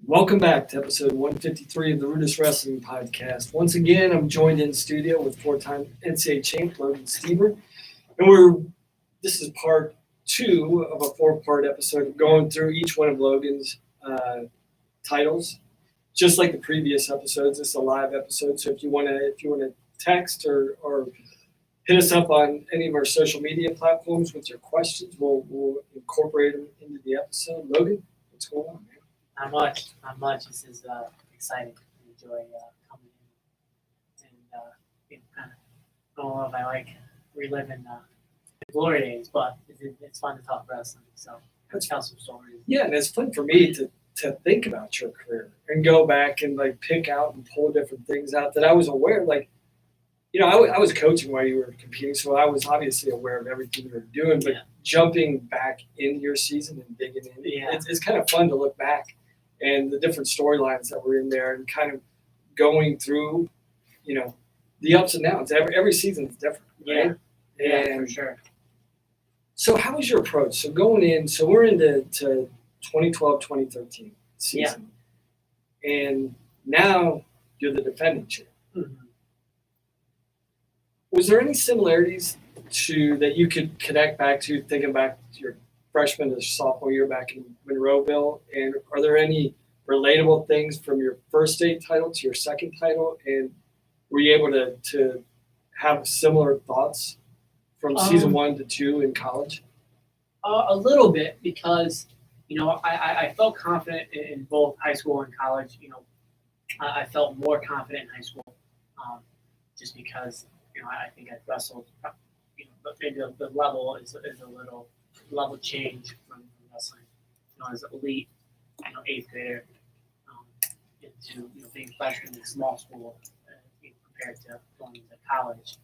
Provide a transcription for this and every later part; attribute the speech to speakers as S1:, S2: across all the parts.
S1: Welcome back to episode 153 of the RUDIS Wrestling Podcast. Once again, I'm joined in studio with four-time NCAA champ Logan Stieber, and this is part two of a four-part episode going through each one of Logan's titles. Just like the previous episodes, it's a live episode. So if you want to text or hit us up on any of our social media platforms with your questions, we'll incorporate them into the episode. Logan, what's going on, man?
S2: Not much. This is exciting. I enjoy coming in and kind of, I don't know if I like reliving the glory days, but it's fun to talk wrestling. So let's tell some stories.
S1: Yeah, and it's fun for me to think about your career and go back and like pick out and pull different things out that I was aware. Like, I was coaching while you were competing, so I was obviously aware of everything you were doing. But jumping back into your season and digging in, it's kind of fun to look back and the different storylines that were in there and kind of going through, the ups and downs. Every season is different, right?
S2: Yeah, for sure.
S1: So how was your approach? So going in, so we're into 2012, 2013 season. Yeah. And now you're the defending champ. Mm-hmm. Was there any similarities that you could connect back to, thinking back to your freshman to sophomore year back in Monroeville? And are there any relatable things from your first state title to your second title? And were you able to have similar thoughts from season 1 to 2 in college?
S2: A little bit, because I felt confident in both high school and college. I felt more confident in high school, just because I think I wrestled. Maybe the level is a little level change from wrestling. As an elite, 8th grader, into being freshman in a small school, compared to going to college.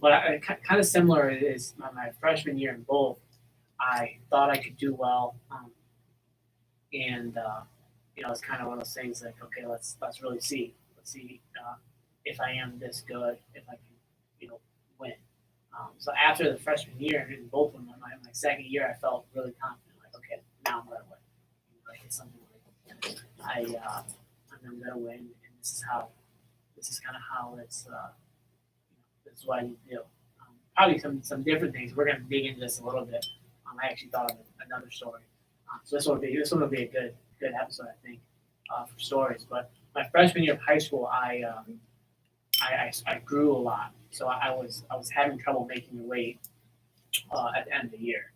S2: But kind of similar is my freshman year in both. I thought I could do well, and it's kind of one of those things like, okay, let's really see. Let's see if I am this good, if I can, win. So after the freshman year in both of them, my second year, I felt really confident. Like, okay, now I'm gonna win. It's something like I'm gonna win, and this is kind of how it's. This is what I need to do. Probably some different things. We're gonna dig into this a little bit. I actually thought of another story. So this one will be a good episode, I think, for stories. But my freshman year of high school, I grew a lot, so I was having trouble making the weight at the end of the year.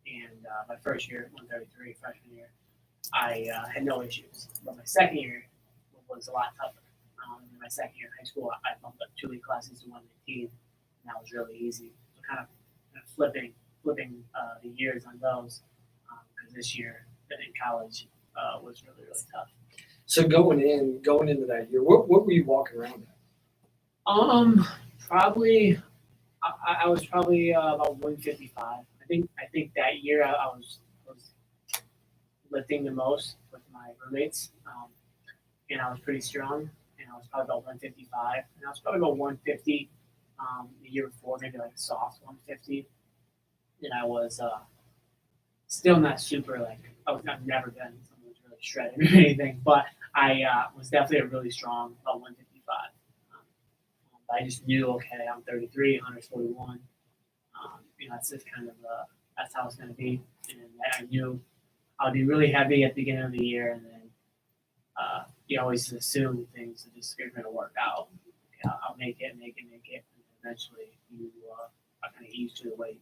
S2: And my first year, 133, freshman year, I had no issues. But my second year was a lot tougher. In my second year in high school, I bumped up 2 weight classes to 118, and that was really easy. So kind of flipping the years on those, because this year in college was really, really tough.
S1: So going into that year, what were you walking around at?
S2: Probably I was probably about 155. I think that year I was lifting the most with my roommates, and I was pretty strong, and I was probably about 155, and I was probably about 150 the year before, maybe like a soft 150. And I was still not super, like, I've never been someone who's really shredded or anything, but I was definitely a really strong about 155. I just knew, okay, I'm 33, 141. That's just kind of that's how it's going to be. And I knew I would be really heavy at the beginning of the year, and then you always assume things are just going to work out. Okay, I'll make it, and eventually you are kind of used to the weight.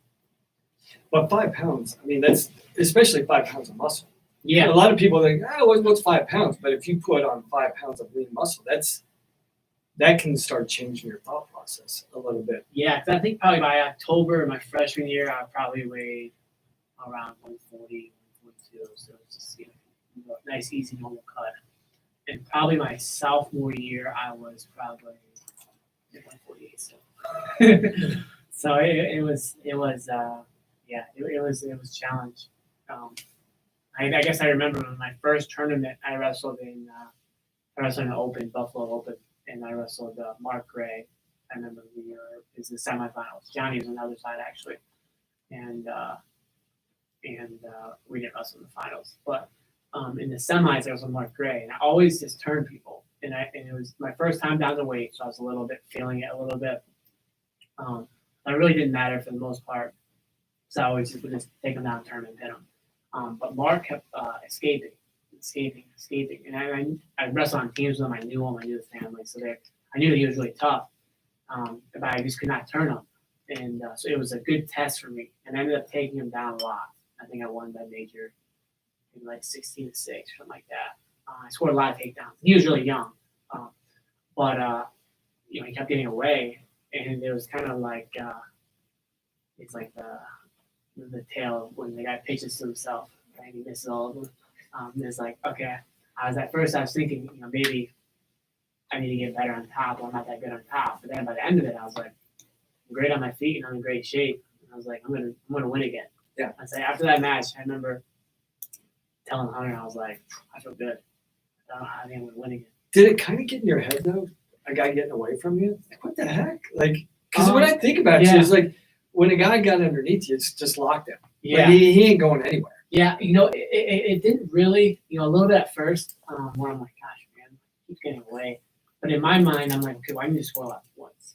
S1: But 5 pounds, I mean, that's especially 5 pounds of muscle.
S2: Yeah.
S1: A lot of people think, what's 5 pounds? But if you put on 5 pounds of lean muscle, that can start changing your thought process a little bit.
S2: Yeah, because I think probably by October, my freshman year, I probably weighed around 140, 142. So it's just nice, easy, normal cut. And probably my sophomore year, I was probably 148. So it was a challenge. I guess I remember my first tournament I wrestled in an Open, Buffalo Open, and I wrestled Mark Gray. I remember it was the semifinals. Johnny was on the other side actually, and we didn't wrestle in the finals. But in the semis, I was with Mark Gray, and I always just turned people. And it was my first time down to weight, so I was a little bit feeling it a little bit. It really didn't matter for the most part, so I always would just take them down, turn and pin them. But Mark kept escaping, and I wrestled on teams with him. I knew him, I knew the family, so I knew that he was really tough, but I just could not turn him. And so it was a good test for me, and I ended up taking him down a lot. I think I won that major, maybe like 16-6, something like that. I scored a lot of takedowns. He was really young, but he kept getting away, and it was kind of like it's like the tail when the guy pitches to himself, right? He misses all of them. It's like, okay, I was thinking, maybe I need to get better on top. Or I'm not that good on top. But then by the end of it, I was like, I'm great on my feet and I'm in great shape. And I was like, I'm gonna win again.
S1: Yeah.
S2: I say after that match, I remember telling Hunter, I was like, I feel good. I think I'm gonna win again.
S1: Did it kind of get in your head though? A guy getting away from you? Like, what the heck? Like, because when I think about it, it's like when a guy got underneath you, it's just lockdown.
S2: Yeah.
S1: Like, he ain't going anywhere.
S2: Yeah, it didn't really, a little bit at first, where I'm like, gosh, man, he keeps getting away. But in my mind, I'm like, okay, well, I need to score left once,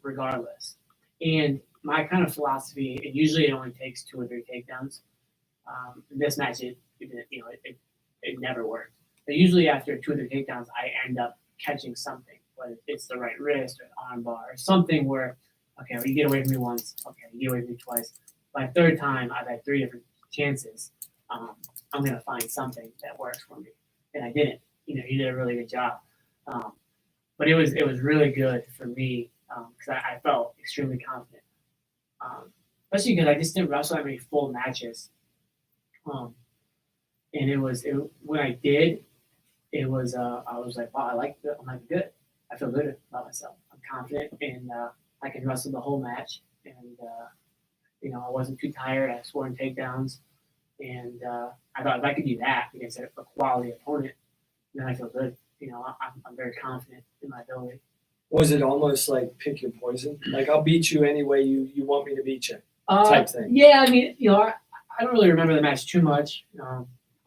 S2: regardless. And my kind of philosophy, and usually it only takes 2 or 3 takedowns. In this match, it never worked. But usually after 2 or 3 takedowns, I end up catching something, whether it's the right wrist or an arm bar or something where, okay, well, you get away from me once, okay, you get away from me twice. By 3rd time, I've had 3 different chances. I'm going to find something that works for me. And I didn't. You did a really good job. But it was really good for me because I felt extremely confident. Especially because I just didn't wrestle that many full matches. And when I did, it was I was like, wow, I'm good. I feel good about myself. I'm confident and I can wrestle the whole match. And I wasn't too tired. I scored in takedowns, and I thought if I could do that against a quality opponent, then I feel good. I'm very confident in my ability.
S1: Was it almost like pick your poison? Like, I'll beat you any way you want me to beat you type thing?
S2: Yeah, I mean, I don't really remember the match too much.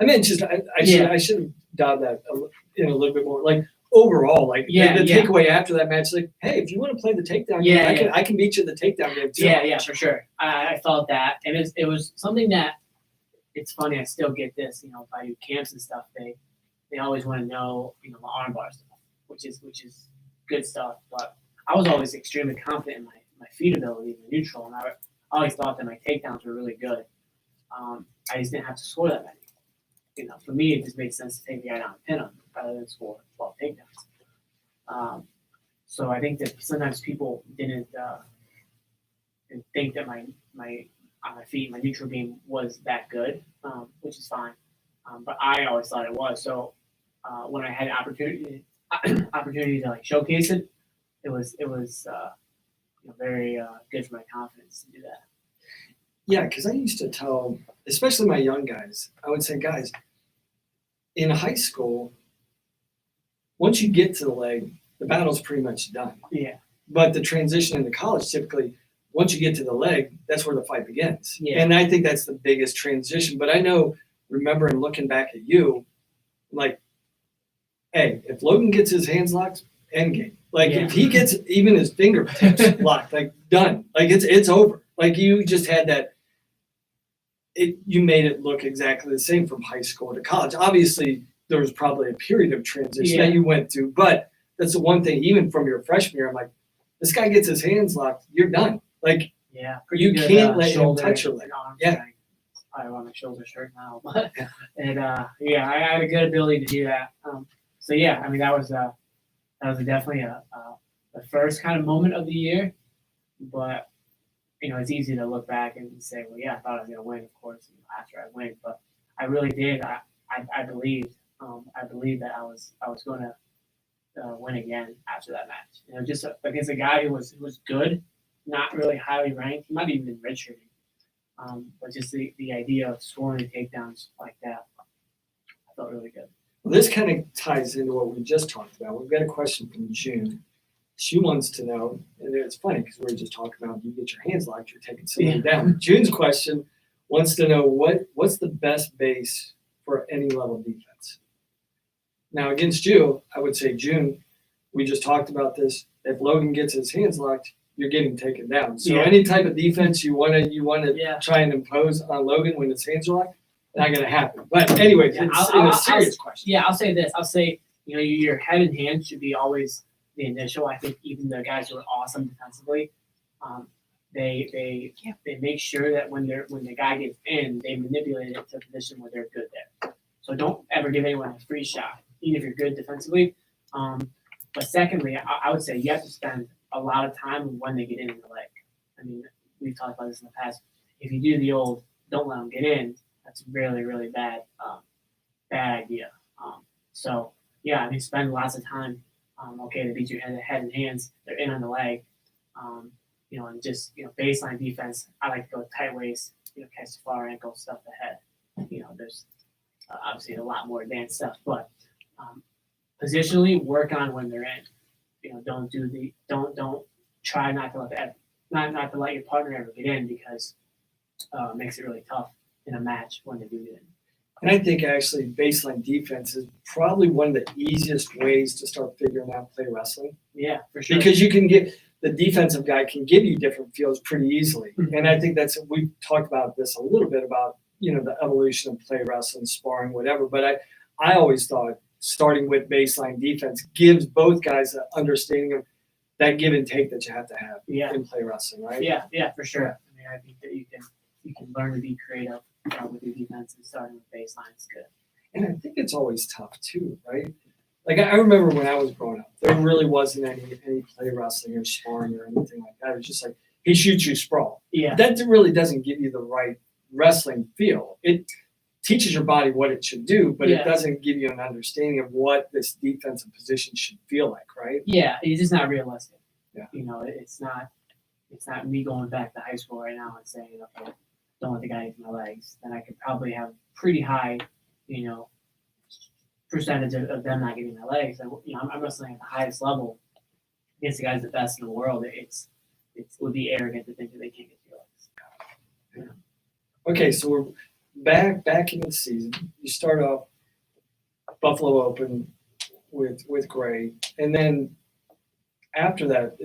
S1: I mean, just I should have done that in a little bit more. Like, overall, like the takeaway after that match, like, hey, if you want to play the takedown game, I can beat you in the takedown game too.
S2: Yeah, for sure. I felt that, and it was something that it's funny. I still get this, if I do camps and stuff, they always want to know, my arm bar stuff, which is good stuff. But I was always extremely confident in my feet ability, the neutral, and I always thought that my takedowns were really good. I just didn't have to score that many. For me, it just made sense to take the guy down and pin him rather than score 12 takedowns. So I think that sometimes people didn't think that my on my feet, my neutral game was that good, which is fine. But I always thought it was. So when I had opportunity to like showcase it, it was very good for my confidence to do that.
S1: Yeah, because I used to tell, especially my young guys, I would say, guys, in high school, once you get to the leg, the battle's pretty much done.
S2: Yeah.
S1: But the transition into college, typically, once you get to the leg, that's where the fight begins.
S2: Yeah.
S1: And I think that's the biggest transition. But I know, remembering looking back at you, like, hey, if Logan gets his hands locked, end game. Like, if he gets even his fingertips locked, like, done. Like, it's over. Like, you just had that. You made it look exactly the same from high school to college. Obviously, there was probably a period of transition that you went through, but that's the one thing, even from your freshman year, I'm like, this guy gets his hands locked, you're done. Like, you can't let him touch your leg.
S2: I have on my shoulder shirt now, but and I had a good ability to do that. So yeah, I mean that was definitely the first kind of moment of the year, but it's easy to look back and say, well, yeah, I thought I was gonna win, of course, after I win, but I really did. I believed that I was going to win again after that match. Just against a guy who was good, not really highly ranked. He might have even been redshirting, but just the idea of scoring takedowns like that, I felt really good.
S1: Well, this kind of ties into what we just talked about. We've got a question from June. She wants to know, and it's funny because we were just talking about you get your hands locked, you're taking somebody down. June's question wants to know what's the best base for any level of defense. Now against you, I would say June, we just talked about this. If Logan gets his hands locked, you're getting taken down. So any type of defense you want to try and impose on Logan when his hands are locked, not going to happen. But anyway, it's a serious question.
S2: Yeah, I'll say this. I'll say, your head and hands should be always the initial. I think even the guys who are awesome defensively, they make sure that when the guy gets in, they manipulate it to a position where they're good there. So don't ever give anyone a free shot, even if you're good defensively. But secondly, I would say you have to spend a lot of time when they get in the leg. I mean, we've talked about this in the past. If you do the old "don't let them get in," that's really, really bad idea. So yeah, I mean, spend lots of time. They beat your head and hands. They're in on the leg. And just baseline defense. I like to go tight waist. Catch the far ankle, stuff the head. There's obviously a lot more advanced stuff, but positionally work on when they're in. Don't try not to let your partner ever get in, because it makes it really tough in a match when they do get in.
S1: And I think actually baseline defense is probably one of the easiest ways to start figuring out play wrestling.
S2: Yeah, for sure.
S1: Because you can get the defensive guy can give you different feels pretty easily. Mm-hmm. And I think we've talked about this a little bit about, the evolution of play wrestling, sparring, whatever. But I always thought starting with baseline defense gives both guys an understanding of that give and take that you have to have in play wrestling, right?
S2: Yeah, for sure. I mean, I think that you can learn to be creative with your defense, and starting with baseline is good.
S1: And I think it's always tough too, right? Like I remember when I was growing up, there really wasn't any play wrestling or sparring or anything like that. It was just like he shoots you sprawl.
S2: Yeah.
S1: That really doesn't give you the right wrestling feel. It teaches your body what it should do, but it doesn't give you an understanding of what this defensive position should feel like, right?
S2: Yeah, it's just not realistic.
S1: Yeah.
S2: It's not me going back to high school right now and saying, okay, don't let the guy hit my legs. Then I could probably have pretty high, percentage of them not getting my legs. I'm wrestling at the highest level against the guys the best in the world. It would be arrogant to think that they can't get your legs.
S1: Yeah. Okay, so we're back in the season. You start off Buffalo Open with Gray, and then after that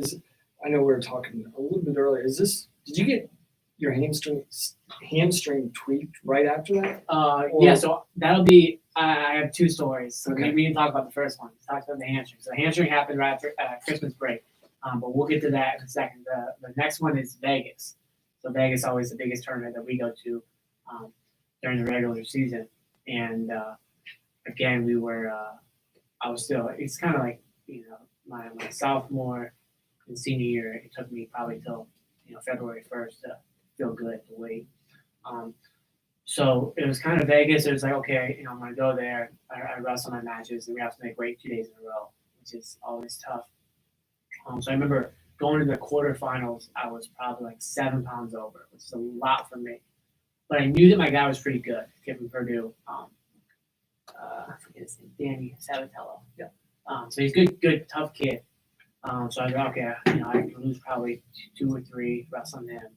S1: I know we were talking a little bit earlier. Did you get your hamstring tweaked right after that?
S2: Yeah, so that'll be. I have two stories. So we didn't talk about the first one. We talked about the hamstring. So the hamstring happened right after Christmas break, but we'll get to that in a second. The next one is Vegas. So Vegas is always the biggest tournament that we go to during the regular season. And again, we were. I was still. It's kind of like my sophomore and senior year. It took me probably till February 1st to feel good to wait. So it was kind of Vegas. It was like, okay, I'm going to go there. I wrestle my matches, and we have to make weight 2 days in a row, which is always tough. So I remember going to the quarterfinals, I was probably like 7 pounds over, which is a lot for me. But I knew that my guy was pretty good, kid from Purdue. I forget his name, Danny Sabatello. Yeah. So he's good, tough kid. So I thought, okay, I can lose probably 2 or 3 wrestling him.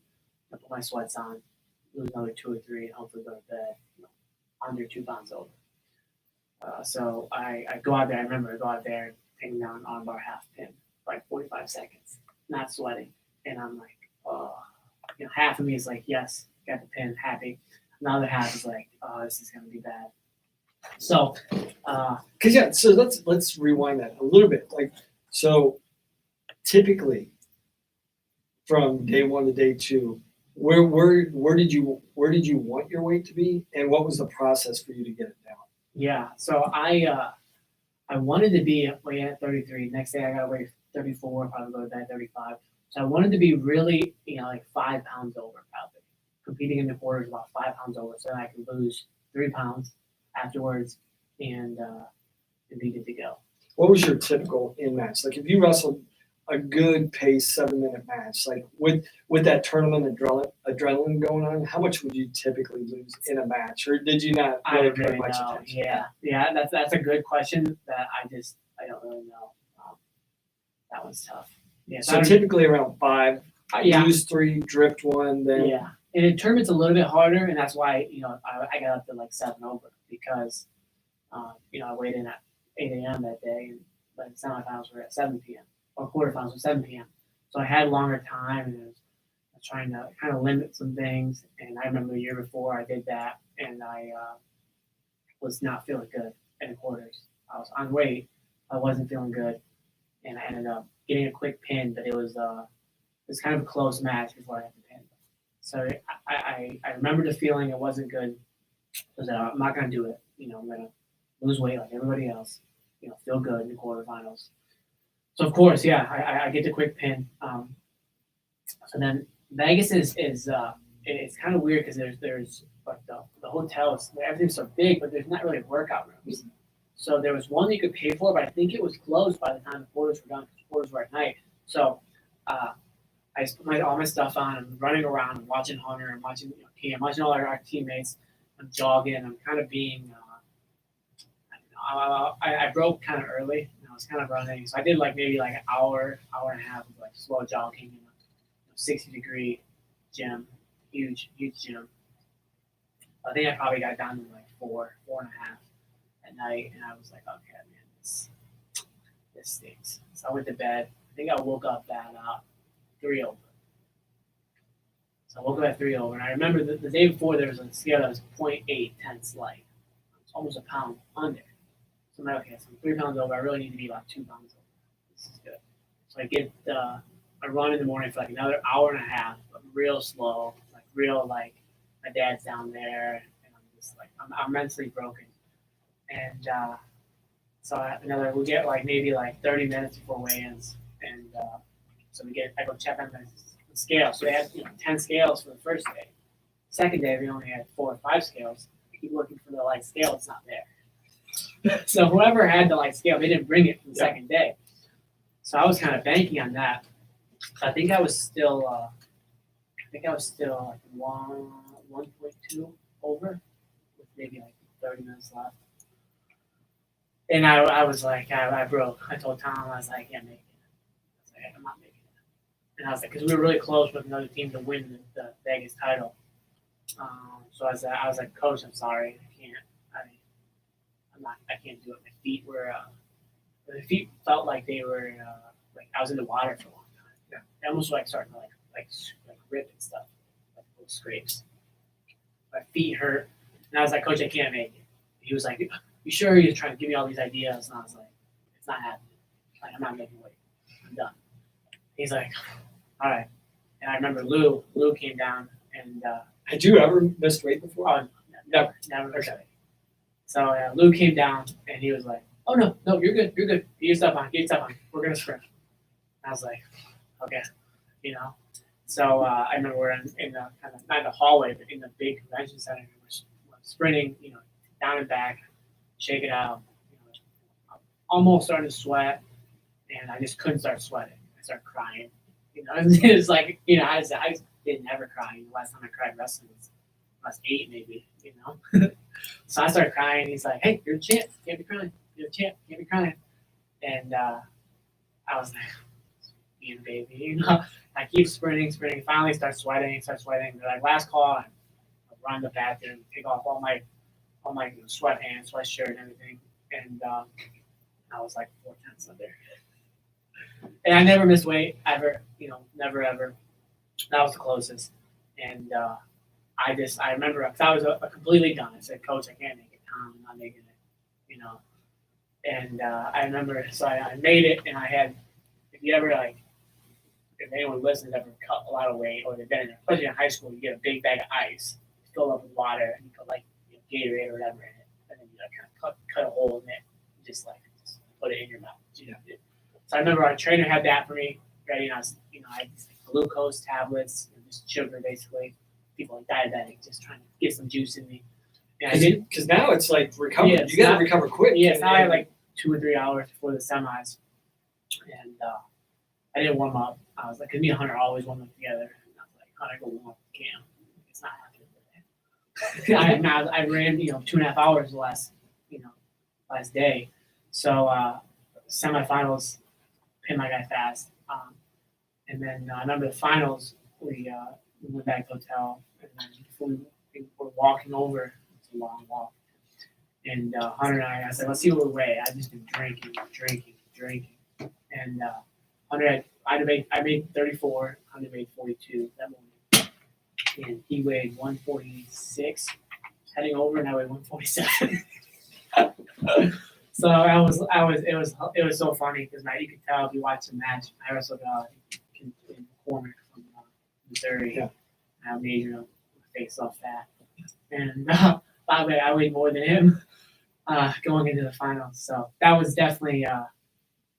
S2: I put my sweats on, lose another 2 or 3, and hopefully go to bed under 2 pounds over. So I go out there. I remember I go out there, taking down an armbar half pin for like 45 seconds, not sweating, and I'm like, oh, half of me is like, yes, got the pin, happy. Another half is like, oh, this is gonna be bad. So,
S1: so let's rewind that a little bit. So typically from day 1 to day 2, where did you want your weight to be, and what was the process for you to get it down?
S2: Yeah, so I wanted to be weighing at 33. Next day I got to weigh 34, probably go to bed 35. So I wanted to be really, like 5 pounds over, probably competing in the quarters about 5 pounds over, so that I could lose 3 pounds afterwards and be good to go.
S1: What was your typical in match? Like if you wrestled a good pace 7-minute match, like with that tournament adrenaline going on, how much would you typically lose in a match, or did you not really pay much attention?
S2: Yeah, that's a good question that I don't really know. That one's tough. Yeah,
S1: so typically around 5, lose 3, drift 1, then
S2: And in tournament's a little bit harder, and that's why I got up to like 7 over because I weighed in at 8 a.m. that day, and like the semifinals were at 7 p.m. or quarterfinals were 7 p.m. So I had longer time, and I was trying to kind of limit some things. And I remember the year before I did that, and I was not feeling good in the quarters. I was on weight, I wasn't feeling good, and I ended up getting a quick pin, but it was kind of a close match before I had the pin. So I remember the feeling it wasn't good. I was like, I'm not gonna do it. I'm gonna lose weight like everybody else. Feel good in the quarterfinals. So of course, yeah, I get the quick pin. So then Vegas is it's kind of weird because there's like the hotels, everything's so big, but there's not really workout rooms. So there was one that you could pay for, but I think it was closed by the time the quarters were done because the quarters were at night. So I just put all my stuff on. I'm running around, I'm watching Hunter, I'm watching I'm watching all our teammates. I'm jogging. I'm kind of being. I broke kind of early. I was kind of running, so I did maybe an hour and a half of slow jogging in a 60-degree gym, huge gym. I think I probably got down to 4.5 at night, and I was like, okay, man, this stinks. So I went to bed. I think I woke up at 3 over. So I woke up at 3 over, and I remember the day before there was a scale that was 0.8 tenths light. It's almost a pound under. So I'm like, okay, so I'm 3 pounds over. I really need to be about 2 pounds over. This is good. So I run in the morning for another hour and a half, but real slow, my dad's down there, and I'm just I'm mentally broken. And so we get maybe 30 minutes before weigh-ins, and so I go check on the scale. So they had 10 scales for the first day. Second day we only had 4 or 5 scales. I keep looking for the light scale, it's not there. So whoever had the light scale, they didn't bring it for the second day. So I was kind of banking on that. I think I was still 1.2 over with maybe 30 minutes left. And I was I broke. I told Tom, I was like, I can't make it. I was like, I'm not making it. And I was like, because we were really close with another team to win the Vegas title. So I was like, Coach, I'm sorry, I can't. I can't do it. My feet felt like they were I was in the water for a long time. Yeah. They almost starting to rip and stuff, little scrapes. My feet hurt, and I was like, Coach, I can't make it. He was like, you sure? He was trying to give me all these ideas, and I was like, it's not happening. I'm not making weight. I'm done. He's like, all right. And I remember Lou came down, and
S1: had you ever missed weight before?
S2: Oh, never missed weight. So Lou came down, and he was like, oh, no, you're good. Get your stuff on. We're going to sprint. I was like, okay, So I remember we're in the kind of, not the hallway, but in the big convention center. We're sprinting, down and back, shake it out. I'm almost starting to sweat, and I just couldn't start sweating. I started crying. It's I did never cry. The last time I cried wrestling was I was 8, maybe, So I started crying. He's like, hey, you're a champ. You can't be crying. You're a champ. You can't be crying. And I was like, being a baby, I keep sprinting. Finally start sweating. They're like, last call. I run the bathroom, take off all my sweatpants, sweatshirt, and everything. And I was 4 tenths under. And I never missed weight ever. Never ever. That was the closest. And I remember because I was completely done. I said, Coach, I can't make it. Tom, I'm not making it. And I remember, so I made it, and I had, if you ever if anyone listens ever cut a lot of weight, or they've been in, especially in high school, you get a big bag of ice, fill up with water, and you put Gatorade or whatever in it, and then you kind of cut a hole in it, and just put it in your mouth. So I remember our trainer had that for me ready, and I was, I had these glucose tablets, just sugar basically. People diabetic, just trying to get some juice in me. And I did,
S1: because now it's recover.
S2: Yeah,
S1: You got to recover quick.
S2: Yeah, it's now 2 or 3 hours before the semis, and I didn't warm up. I was because me and Hunter always warm up together. And I was like, Hunter, go warm up with Cam. It's not happening today. I ran 2.5 hours last day. So semifinals, pinned my guy fast, and then I remember the finals. We went back to the hotel, before we were walking over, it's a long walk. And Hunter and I said, let's see what we weigh. I've just been drinking. And Hunter I made 34. Hunter made 42 that morning. And he weighed 146 heading over, and I weighed 147. So it was so funny because you could tell if you watch the match. I wrestled in the corner from Missouri.
S1: Yeah.
S2: I made face off that, and by the way, I weighed more than him going into the finals. So that was definitely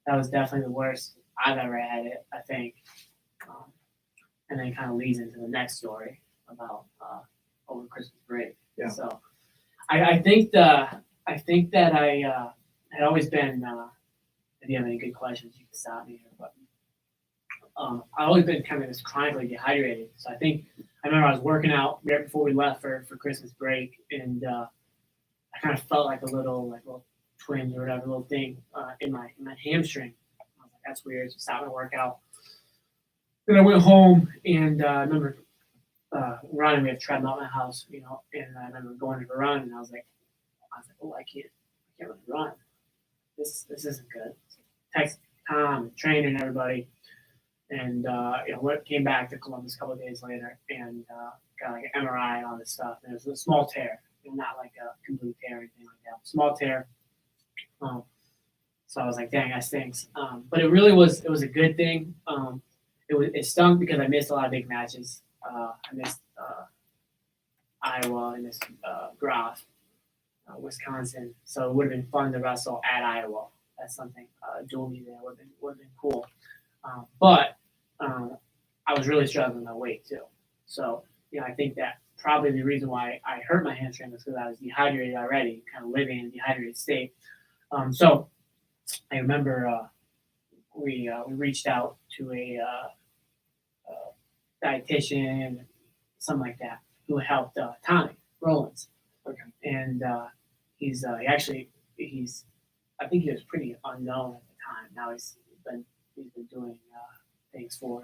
S2: the worst I've ever had it, I think. And then kind of leads into the next story about over Christmas break.
S1: Yeah.
S2: So I think that I had always been. If you have any good questions, you can stop me here. But I've always been kind of just chronically dehydrated. So I remember I was working out right before we left for Christmas break, and I kind of felt like a little twinge or whatever, little thing in my hamstring. I was like, that's weird. So stopped my workout. Then I went home, and I remember running. We have a treadmill at my house, and I remember going to run, and I was like, oh, I can't really run. This isn't good. Text Tom, trainer, and everybody, and came back to Columbus a couple of days later, and got like an MRI and all this stuff, and it was a small tear, not like a complete tear or anything like that. Small tear. So I was like, dang, that stinks. But it really was. It was a good thing. It stunk because I missed a lot of big matches. I missed Iowa, I missed Groff. Wisconsin, so it would have been fun to wrestle at Iowa. That's something dual meet there would have been cool. But I was really struggling with my weight too. So I think that probably the reason why I hurt my hamstring was because I was dehydrated already, kind of living in a dehydrated state. So I remember we reached out to a dietitian, something like that, who helped Tommy Rollins.
S1: Okay.
S2: And he's I think he was pretty unknown at the time. Now he's been doing things for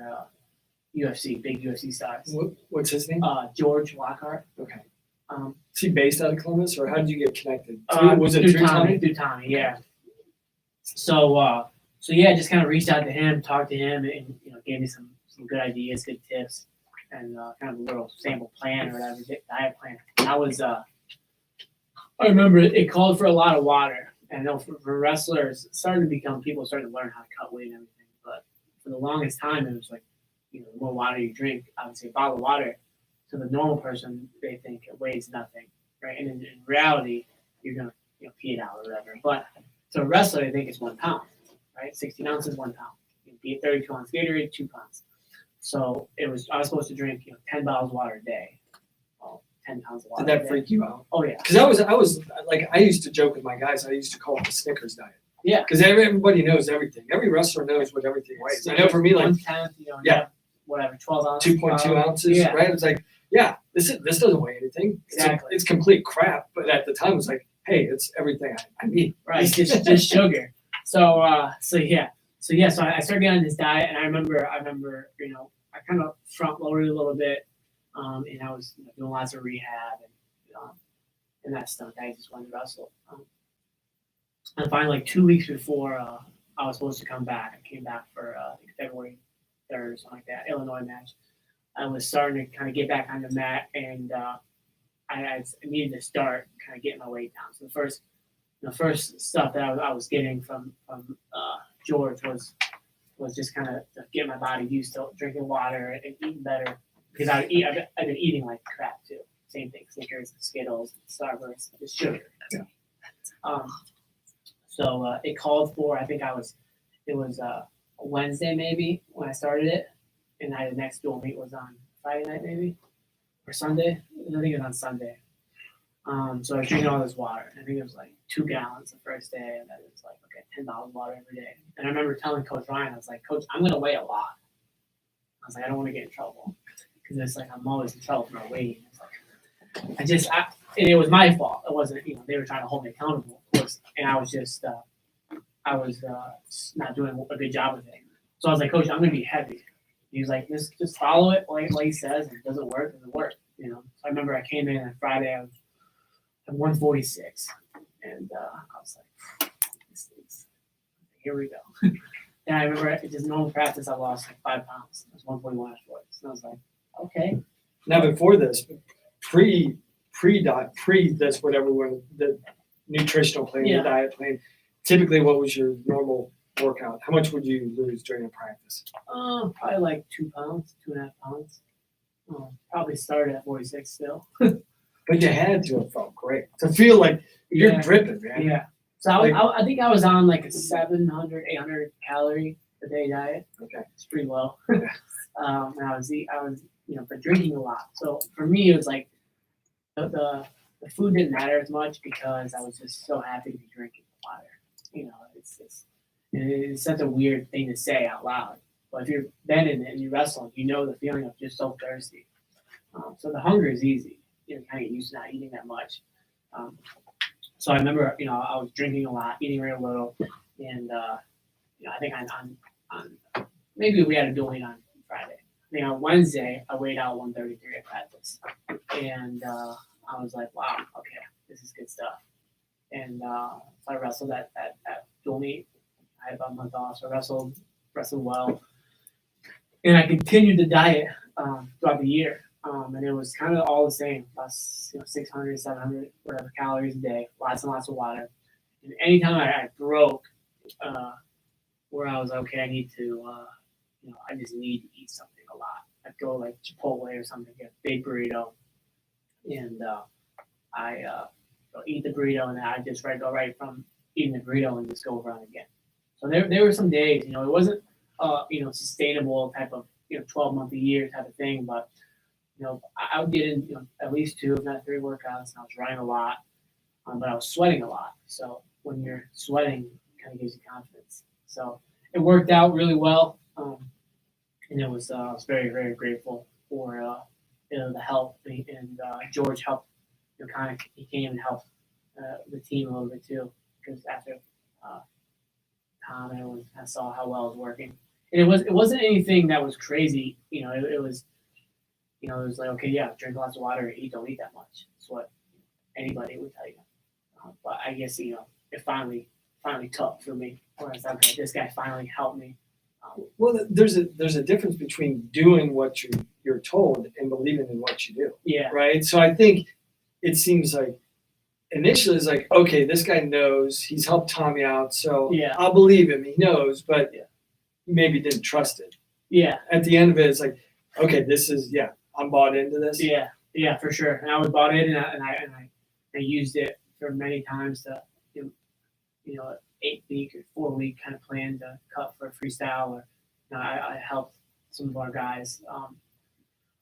S2: UFC, big UFC stars.
S1: What's his name?
S2: George Lockhart.
S1: Okay. Is he based out of Columbus, or how did you get connected? Was it
S2: through
S1: Tommy?
S2: Through Tommy, yeah. So yeah, just kind of reached out to him, talked to him, and gave me some good ideas, good tips, and kind of a little sample plan or whatever, diet plan. I remember it called for a lot of water. And I know for wrestlers, people started to learn how to cut weight and everything. But for the longest time, it was like, the more water you drink, I would say a bottle of water, to the normal person, they think it weighs nothing, right? And in reality, you're going to pee it out or whatever. But to a wrestler, they think it's 1 pound, right? 16 ounces, 1 pound. You be 32 ounce Gatorade, 2 pounds. So I was supposed to drink 10 bottles of water a day. 10 pounds of water.
S1: Did that freak you out?
S2: Oh yeah.
S1: Because I was like, I used to joke with my guys. I used to call it the Snickers diet.
S2: Yeah.
S1: Because everybody knows everything. Every wrestler knows what everything weighs. I know for me, like
S2: 1/10,
S1: yeah,
S2: whatever, 12 ounces,
S1: 2.2 ounces,
S2: yeah.
S1: right? It's like, yeah, this doesn't weigh anything.
S2: Exactly.
S1: It's complete crap. But at the time, it was like, hey, it's everything I need.
S2: Right. just sugar. So I started getting on this diet, and I remember, I kind of front loaded a little bit, and I was doing lots of rehab and that stuff. I just wanted to wrestle. And finally, like 2 weeks before I was supposed to come back, I came back for I think February 3rd or something like that, Illinois match. I was starting to kind of get back on the mat, and I needed to start kind of getting my weight down. So the first stuff that I was getting from George was just kind of to get my body used to drinking water and eating better, because I've been eating like crap too. Same thing, Snickers, Skittles, Starburst, just sugar.
S1: Yeah.
S2: So it called for, it was a Wednesday maybe when I started it, and the next dual meet was on Friday night maybe, or Sunday. I think it was on Sunday. So I was drinking all this water. I think it was like 2 gallons the first day, and then it was like, okay, 10 bottles of water every day. And I remember telling Coach Ryan, I was like, Coach, I'm going to weigh a lot. I was like, I don't want to get in trouble, because it's like I'm always in trouble for my weight. And it was my fault. It wasn't, they were trying to hold me accountable, of course. And I was just, not doing a good job with it. So I was like, Coach, I'm going to be heavy. He was like, just follow it like he says. If it doesn't work, it doesn't work. So I remember I came in on Friday, I was at 146, and I was like, this is, here we go. And I remember at just normal practice, I lost like 5 pounds. It was 141 afterwards. And I was like, okay.
S1: Now before this, pre this, whatever, when the nutritional plan, the diet plan, typically what was your normal workout? How much would you lose during a practice?
S2: Probably like 2 pounds, 2.5 pounds. Probably started at 46 still.
S1: But you had to have felt great to feel like you're dripping, man.
S2: Yeah. So I think I was on like a 700, 800 calorie a day diet.
S1: Okay.
S2: It's pretty low. And I was but drinking a lot. So for me, it was like the food didn't matter as much because I was just so happy to be drinking water. It's such a weird thing to say out loud. But if you've been in it and you wrestle, you know the feeling of just so thirsty. So the hunger is easy. Kind of get used to not eating that much. So I remember, I was drinking a lot, eating real little, and I think on maybe we had a dual meet on Friday. I think on Wednesday I weighed out 133 at practice, and I was like, wow, okay, this is good stuff. And so I wrestled at dual meet. I had about a month off, so I wrestled well, and I continued the diet throughout the year. And it was kind of all the same, about 600, 700, whatever calories a day, lots and lots of water. And anytime I broke, where I was okay, I need to, I just need to eat something a lot. I'd go like Chipotle or something, get a big burrito, and I eat the burrito, and then I just go right from eating the burrito and just go run again. So there were some days, it wasn't, sustainable type of, 12-month a year type of thing, but I would get in, at least 2, if not 3 workouts, and I was running a lot, but I was sweating a lot. So when you're sweating, it kind of gives you confidence. So it worked out really well, and I was very, very grateful for the help, and George helped. He came and helped the team a little bit too, because after Tom and everyone kind of saw how well it was working, and it wasn't anything that was crazy. It was. It was like, okay, yeah, drink lots of water, don't eat that much. That's what anybody would tell you. But I guess, it finally took for me. Whereas, okay, this guy finally helped me.
S1: Well, there's a difference between doing what you're told and believing in what you do.
S2: Yeah.
S1: Right? So I think it seems like initially it's like, okay, this guy knows, he's helped Tommy out, so
S2: yeah.
S1: I'll believe him, he knows, but maybe didn't trust it.
S2: Yeah.
S1: At the end of it, it's like, okay, this is, I'm bought into this.
S2: Yeah, for sure. And I was bought in, and I used it for many times to, 8-week or 4-week kind of plan to cut for freestyle. Or I helped some of our guys,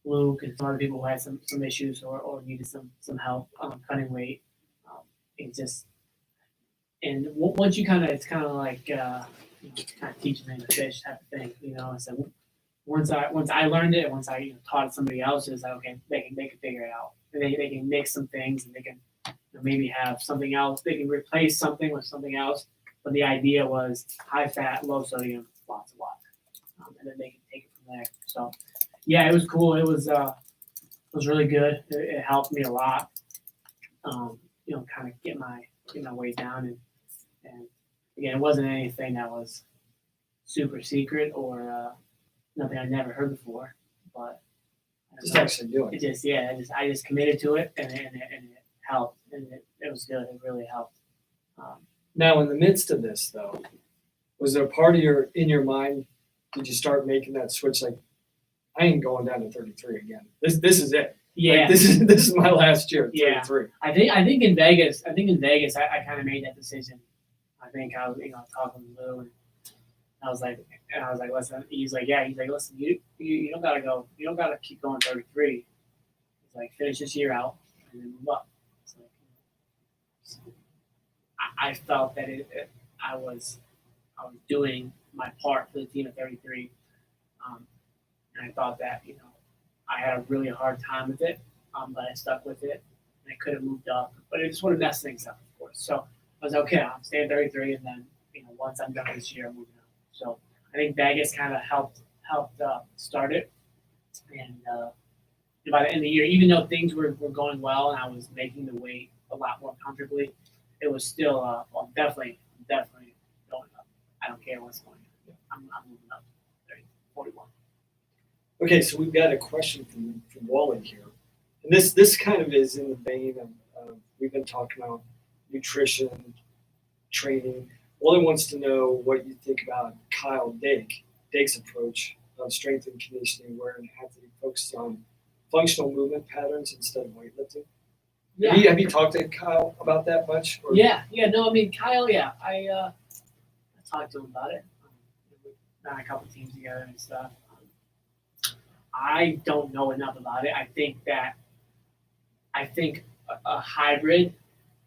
S2: Luke and some other people who had some issues or needed some help cutting weight. Once you it's kind of like kind of teaching them to fish type of thing. So once I learned it, once I taught somebody else, it's like, okay, they can figure it out. They can mix some things, and they can maybe have something else. They can replace something with something else. But the idea was high fat, low sodium, lots of water, and then they can take it from there. So it was cool. It was really good. It helped me a lot. Kind of get my weight down, and again, it wasn't anything that was super secret or nothing I'd never heard before, but
S1: just actually do it.
S2: I just committed to it, and it helped, and it was good. It really helped.
S1: Now, in the midst of this, though, was there a part of in your mind? Did you start making that switch? Like, I ain't going down to 33 again. This is it.
S2: Yeah.
S1: Like, this is my last year. 33.
S2: I think in Vegas, I kind of made that decision. I think I was talking to Lou, and I was like, listen. He's like, listen, you don't gotta go. You don't gotta keep going 33. He's like, finish this year out and then move up. I felt that I was doing my part for the team at 33, and I thought that I had a really hard time with it, but I stuck with it, and I could have moved up, but it just would have messed things up, of course. So I was like, okay, I'm staying 33, and then once I'm done this year, I'm moving up. So I think Vegas kind of helped start it, and by the end of the year, even though things were going well and I was making the weight a lot more comfortably, it was still well, definitely going up. I don't care what's going on. I'm moving up. 30, 41.
S1: Okay, so we've got a question from Wally here. And this kind of is in the vein of we've been talking about nutrition, training. Wally wants to know what you think about Kyle Dake's approach on strength and conditioning, where an athlete focuses on functional movement patterns instead of weightlifting.
S2: Yeah.
S1: Have you talked to Kyle about that much? Or?
S2: Yeah. No, I mean Kyle. Yeah, I talked to him about it. We've done a couple teams together and stuff. I don't know enough about it. I think a hybrid.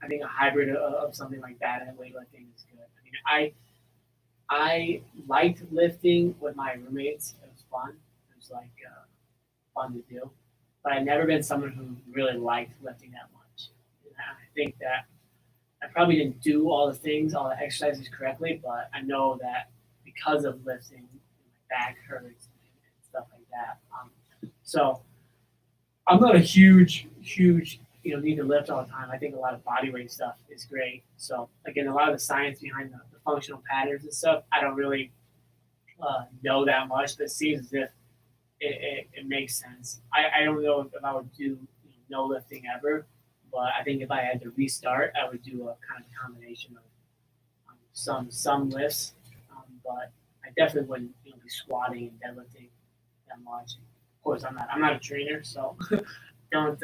S2: I think a hybrid of something like that and weightlifting is good. I mean, I liked lifting with my roommates. It was fun. It was like fun to do. But I've never been someone who really liked lifting that much. And I think that I probably didn't do all the exercises correctly, but I know that because of lifting, my back hurts and stuff like that. So I'm not a huge, need to lift all the time. I think a lot of body weight stuff is great. So again, a lot of the science behind the functional patterns and stuff, I don't really know that much, but it seems as if it makes sense. I don't know if I would do no lifting ever, but I think if I had to restart, I would do a kind of combination of some lifts, but I definitely wouldn't be squatting and deadlifting that much. Of course, I'm not a trainer, so don't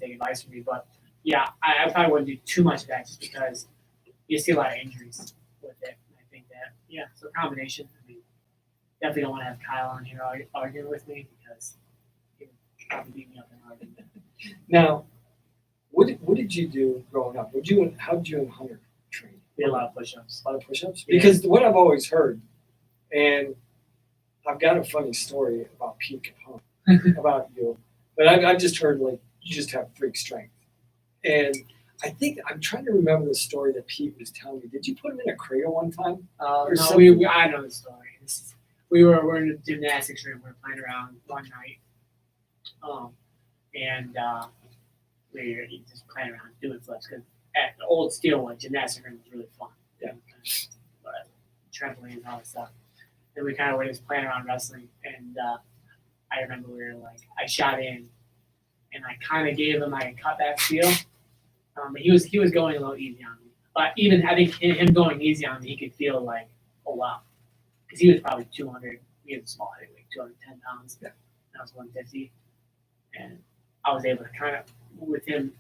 S2: take advice from me. But yeah, I probably wouldn't do too much of that just because you see a lot of injuries with it. And I think that so a combination. I mean, definitely don't want to have Kyle on here arguing with me because he would probably beat me up in an argument.
S1: Now, what did you do growing up? How did you and Hunter train?
S2: We had a lot of push-ups.
S1: A lot of push-ups?
S2: Yeah.
S1: Because what I've always heard, and I've got a funny story about Pete Capone, about you, but I've just heard, like, you just have freak strength. And I think, I'm trying to remember the story that Pete was telling me. Did you put him in a cradle one time?
S2: No, I know the story. We're in a gymnastics room. We were playing around one night. And we were just playing around doing flips because at the old Steelwood gymnastics room was really fun.
S1: Yeah.
S2: Trampoline and all that stuff. And we kind of were just playing around wrestling. And I remember I shot in, and I kind of gave him like a cutback feel. But he was going a little easy on me. But even I think him going easy on me, he could feel like, oh wow, because he was probably 200. He was a small heavyweight, 210 pounds.
S1: Yeah.
S2: And I was 150, and I was able to kind of with him,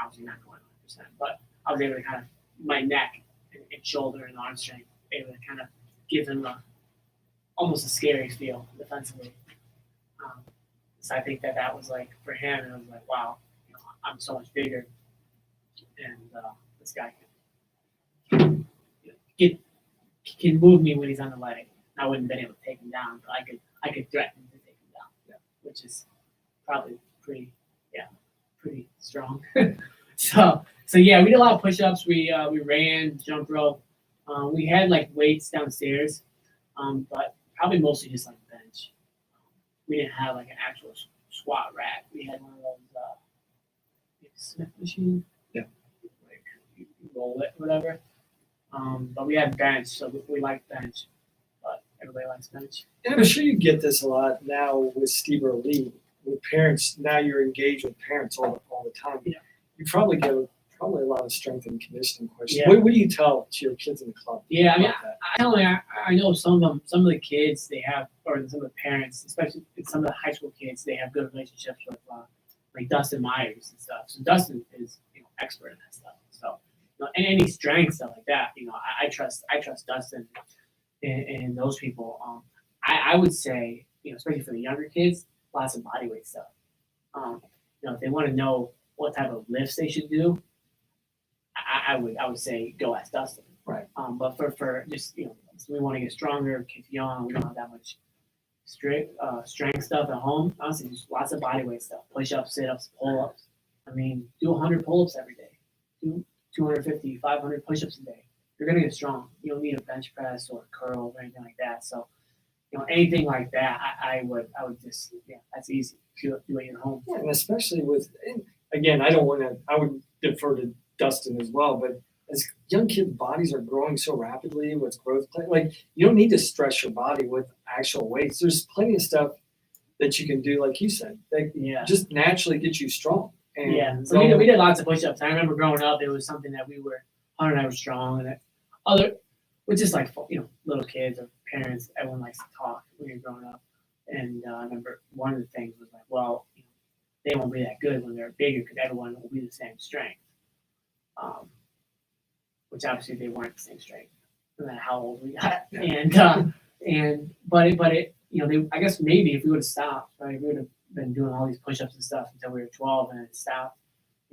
S2: obviously not going 100%, but I was able to kind of my neck and shoulder and arm strength, able to kind of give him almost a scary feel defensively. So I think that was like for him, it was like, wow, I'm so much bigger, and this guy can move me when he's on the leg. I wouldn't have been able to take him down, but I could threaten to take him down, which is probably pretty strong. So yeah, we did a lot of push-ups. We ran, jump rope. We had like weights downstairs, but probably mostly just like bench. We didn't have like an actual squat rack. We had one of those Smith machine.
S1: Yeah.
S2: Like you roll it, whatever. But we had bench, so we liked bench. But everybody likes bench.
S1: And I'm sure you get this a lot now with Stieber Elite, with parents. Now you're engaged with parents all the time.
S2: Yeah.
S1: You probably get a lot of strength and conditioning questions.
S2: Yeah.
S1: What do you tell to your kids in the club?
S2: Yeah, I mean,
S1: about that?
S2: I know some of the kids they have, or some of the parents, especially some of the high school kids, they have good relationships with like Dustin Myers and stuff. So Dustin is expert in that stuff. So and any strength stuff like that, I trust Dustin and those people. I would say, especially for the younger kids, lots of body weight stuff. If they want to know what type of lifts they should do, I would say go ask Dustin.
S1: Right.
S2: But for just we want to get stronger, kids young, we don't have that much strength stuff at home. Honestly, just lots of body weight stuff: push-ups, sit-ups, pull-ups. I mean, do 100 pull-ups every day. Do 250, 500 push-ups a day. You're gonna get strong. You don't need a bench press or a curl or anything like that. So, anything like that, I would just, that's easy. Do it at home.
S1: Yeah, and especially with, and again, I don't want to, I would defer to Dustin as well, but as young kids' bodies are growing so rapidly with growth, like you don't need to stress your body with actual weights. There's plenty of stuff that you can do, like you said, that just naturally get you strong. And
S2: so we did lots of push-ups. I remember growing up, it was something that Hunter and I were strong, and which is like, little kids or parents, everyone likes to talk when you're growing up. And I remember one of the things was like, well, they won't be that good when they're bigger because everyone will be the same strength. Which obviously they weren't the same strength, no matter how old we got. Yeah. But I guess maybe if we would have stopped, right, we would have been doing all these push-ups and stuff until we were 12 and it stopped.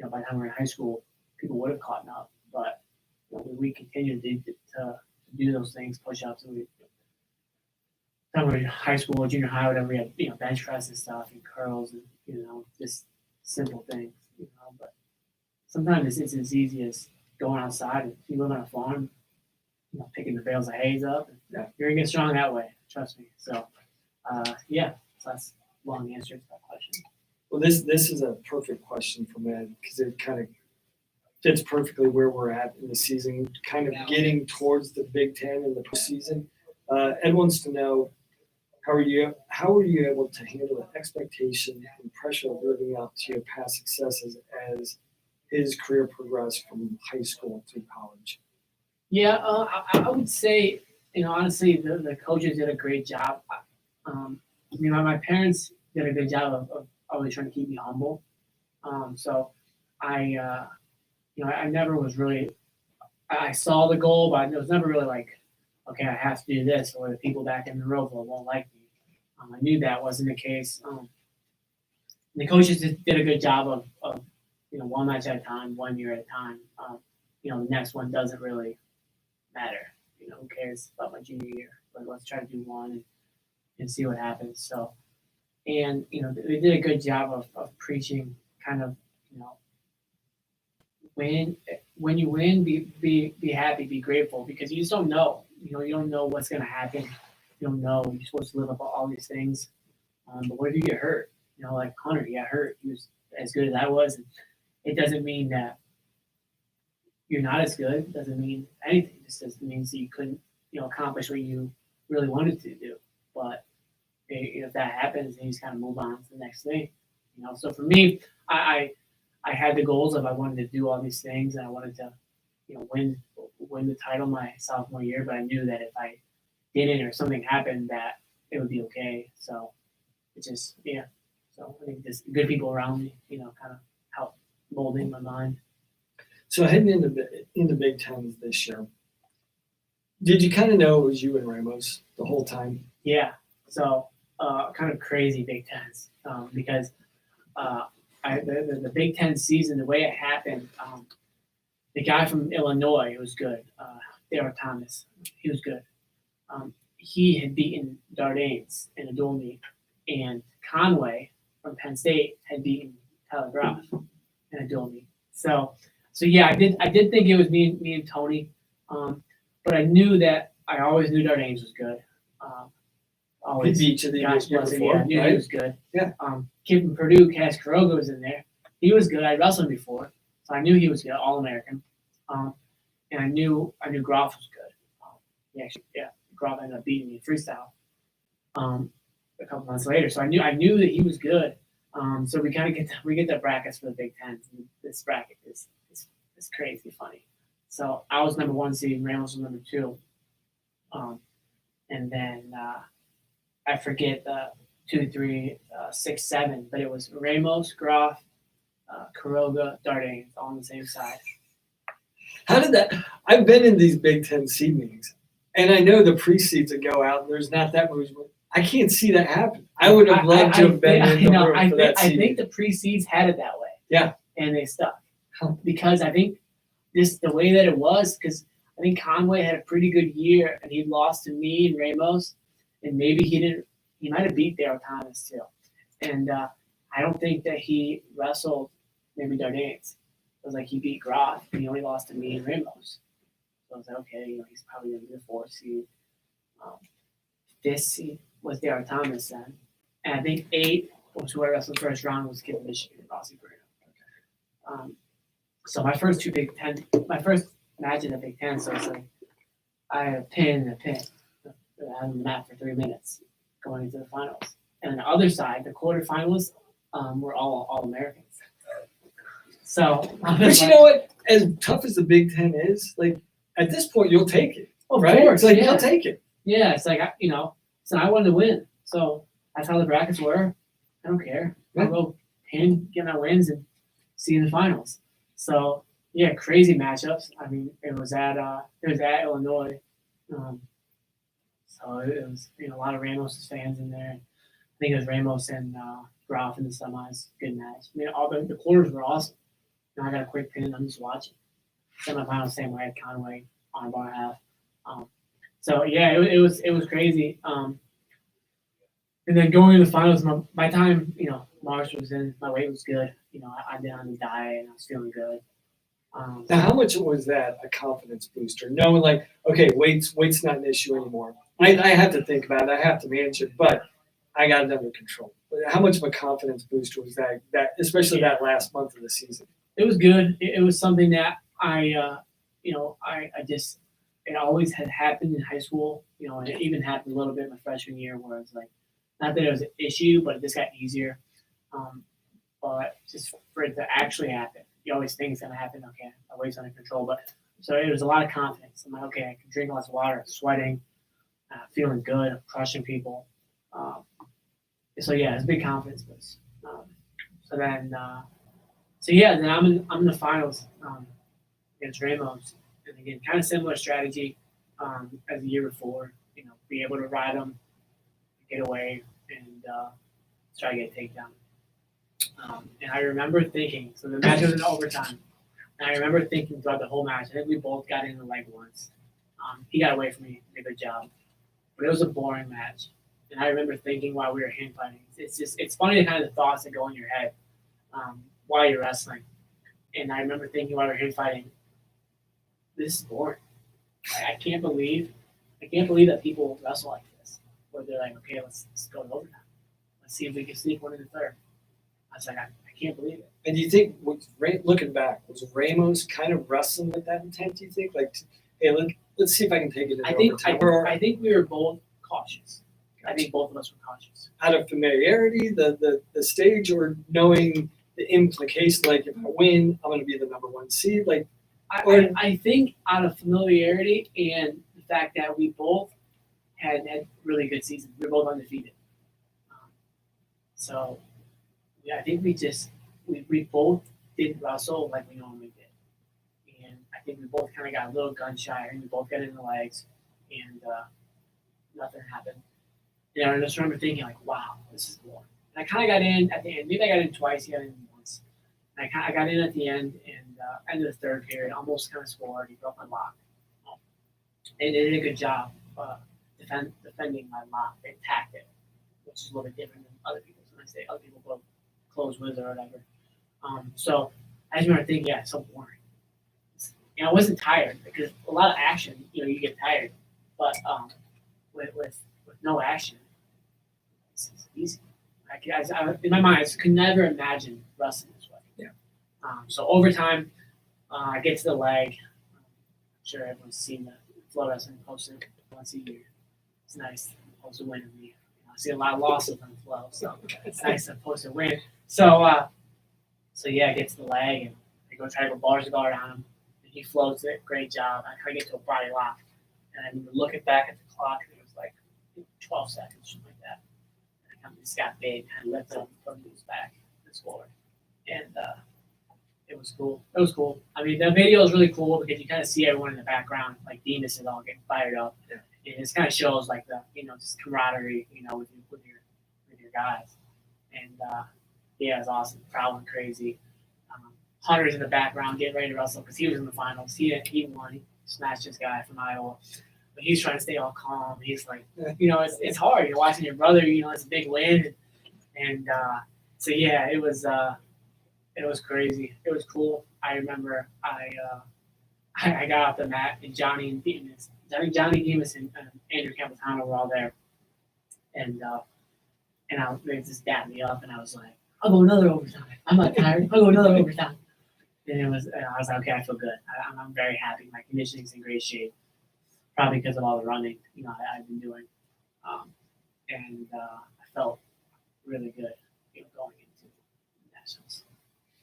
S2: By the time we were in high school, people would have caught up. But we continued to do those things, push-ups, and time we were in high school, junior high, whatever, we had bench press and stuff and curls and just simple things. But sometimes it's as easy as going outside. If you live on a farm, picking the bales of hay up, and you're gonna get strong that way. Trust me. So, so that's a long answer to that question.
S1: Well, this is a perfect question from Ed because it kind of fits perfectly where we're at in the season, kind of getting towards the Big Ten and the postseason. Ed wants to know, how are you able to handle the expectation and pressure of living up to your past successes as his career progressed from high school through college?
S2: Yeah, I would say, honestly, the coaches did a great job. My parents did a good job of always trying to keep me humble. So I never was really, I saw the goal, but it was never really like, okay, I have to do this, or the people back in the Monroeville won't like me. I knew that wasn't the case. The coaches did a good job of one match at a time, 1 year at a time. The next one doesn't really matter. Who cares about my junior year? But let's try to do one and see what happens. So, and they did a good job of preaching kind of, when you win, be happy, be grateful, because you just don't know. You don't know what's going to happen. You don't know. You're supposed to live up all these things. But what if you get hurt? Like Hunter, he got hurt. He was as good as I was. And it doesn't mean that you're not as good. It doesn't mean anything. It just means that you couldn't, accomplish what you really wanted to do. But if that happens, then you just kind of move on to the next thing. So for me, I had the goals of I wanted to do all these things and I wanted to, win the title my sophomore year. But I knew that if I didn't or something happened, that it would be okay. So it just So I think just good people around me, kind of help molding my mind.
S1: So heading into Big Ten this year, did you kind of know it was you and Ramos the whole time?
S2: Yeah. So kind of crazy Big Tens because the Big Ten season, the way it happened, the guy from Illinois was good, Darryl Thomas. He was good. He had beaten Dardanes in a dual meet, and Conway from Penn State had beaten Tyler Groff in a dual meet. So yeah, I did think it was me and Tony, but I knew that I always knew Dardanes was good. Always
S1: he beat you the year before.
S2: I knew
S1: right?
S2: He was good.
S1: Yeah.
S2: Kid from Purdue, Cash Kuroga was in there. He was good. I wrestled him before, so I knew he was good, All-American. And I knew Groff was good. Groff ended up beating me in freestyle a couple months later. So I knew that he was good. So we kind of get the brackets for the Big Ten. This bracket is crazy funny. So I was number 1 seed, Ramos was number 2. And then I forget the 2, 3, 6, 7, but it was Ramos, Groff, Kuroga, Dardanes, all on the same side.
S1: How did that? I've been in these Big Ten seed meetings, and I know the pre-seeds that go out. There's not that much. I can't see that happen. I would have loved to have been in the room for that seed.
S2: I think the pre-seeds had it that way.
S1: Yeah,
S2: and they stuck because I think the way that it was, because I think Conway had a pretty good year, and he lost to me and Ramos, and maybe he didn't. He might have beat Darryl Thomas too, and I don't think that he wrestled maybe Dardanes. It was like he beat Groff, and he only lost to me and Ramos. So I was like, okay, he's probably going to be the 4th seed. 5th seed, was Dara Thomas then, and I think 8 was who I wrestled first round was Kid Michigan, Rossi Bruno. So my first my first match in the Big Ten, so it's like I had a pin and a pin. I had the mat for 3 minutes going into the finals. And on the other side, the quarterfinalists were all Americans. So,
S1: but you know what? As tough as the Big Ten is, like at this point, you'll take it, right?
S2: Course,
S1: It's like
S2: yeah.
S1: you'll take it.
S2: Yeah, it's like so I wanted to win. So that's how the brackets were. I don't care. I'll go get my wins and see in the finals. So yeah, crazy matchups. I mean, it was at Illinois. So it was a lot of Ramos fans in there. I think it was Ramos and Groff in the semis. Good match. I mean, all the quarters were awesome. I got a quick pin. I'm just watching. Semifinals same way at Conway on a bar half. So yeah, it was crazy. And then going to the finals, by the time March was in, my weight was good. I'd been on the diet and I was feeling good.
S1: Now, how much was that a confidence booster? Knowing like, okay, weight's not an issue anymore. I have to think about it. I have to manage it, but I got it under control. How much of a confidence booster was that especially that last month of the season?
S2: It was good. It was something that I just, it always had happened in high school, and it even happened a little bit my freshman year where it's like, not that it was an issue, but it just got easier. But just for it to actually happen, you always think it's going to happen. Okay, my weight's under control. But so it was a lot of confidence. I'm like, okay, I can drink lots of water, sweating, feeling good, crushing people. So yeah, it's a big confidence boost. Then I'm in the finals against Ramos, and again, kind of similar strategy as the year before. Be able to ride them, get away, and try to get a takedown. And I remember thinking, so the match was in overtime, and I remember thinking throughout the whole match. I think we both got in the leg once. He got away from me, did a good job, but it was a boring match. And I remember thinking while we were hand fighting, it's funny the kind of thoughts that go in your head while you're wrestling. And I remember thinking while we were hand fighting, this is boring. I can't believe that people wrestle like this. Where they're like, okay, let's go to overtime. Let's see if we can sneak one in the third. I was like, I can't believe it.
S1: And do you think, looking back, was Ramos kind of wrestling with that intent? Do you think, like, hey, let's see if I can take it in overtime?
S2: I think we were both cautious. I think both of us were cautious.
S1: Out of familiarity, the stage, or knowing the implication, like if I win, I'm going to be the number 1 seed. Like,
S2: I think out of familiarity and the fact that we both had really good seasons. We were both undefeated. So yeah, I think we both did wrestle like we normally did, and I think we both kind of got a little gun shy. I think we both got in the legs, and nothing happened. I just remember thinking like, wow, this is boring. And I kind of got in at the end. Maybe I got in twice. He got in once. And I got in at the end, and end of the third period, almost kind of scored. He broke my lock. And they did a good job defending my lock. They attacked it, which is a little bit different than other people. When I say other people go close with or whatever. So I just remember thinking, yeah, it's so boring. I wasn't tired because a lot of action, you get tired. But with no action, it's easy. In my mind, I could never imagine wrestling this way.
S1: Yeah.
S2: So overtime, I get to the leg. I'm sure everyone's seen the flow wrestling posted once a year. It's nice to post a win in the year. I see a lot of losses on the flow, so it's nice to post a win. So yeah, I get to the leg and I go try to go bars to guard on him. And he floats it, great job. I kind of get to a body lock, and I remember looking back at the clock, and it was like 12 seconds, something like that. And I just got big, and I lifted him, put him to his back, and scored. And it was cool. It was cool. I mean, the video is really cool because you kind of see everyone in the background, like Demas is all getting fired up. Yeah. And it kind of shows like the just camaraderie, with your guys. And yeah, it was awesome. Crowd went crazy. Hunter's in the background getting ready to wrestle because he was in the finals. He won. He smashed this guy from Iowa. But he's trying to stay all calm. He's like, it's hard. You're watching your brother. It's a big win. And so yeah, it was crazy. It was cool. I remember I got off the mat and Johnny Demas and Andrew Capitano were all there. they just dapped me up, and I was like, I'll go another overtime. I'm not tired. I'll go another overtime. And I was like, okay, I feel good. I'm very happy. My conditioning's in great shape, probably because of all the running, I've been doing. I felt really good, going into nationals.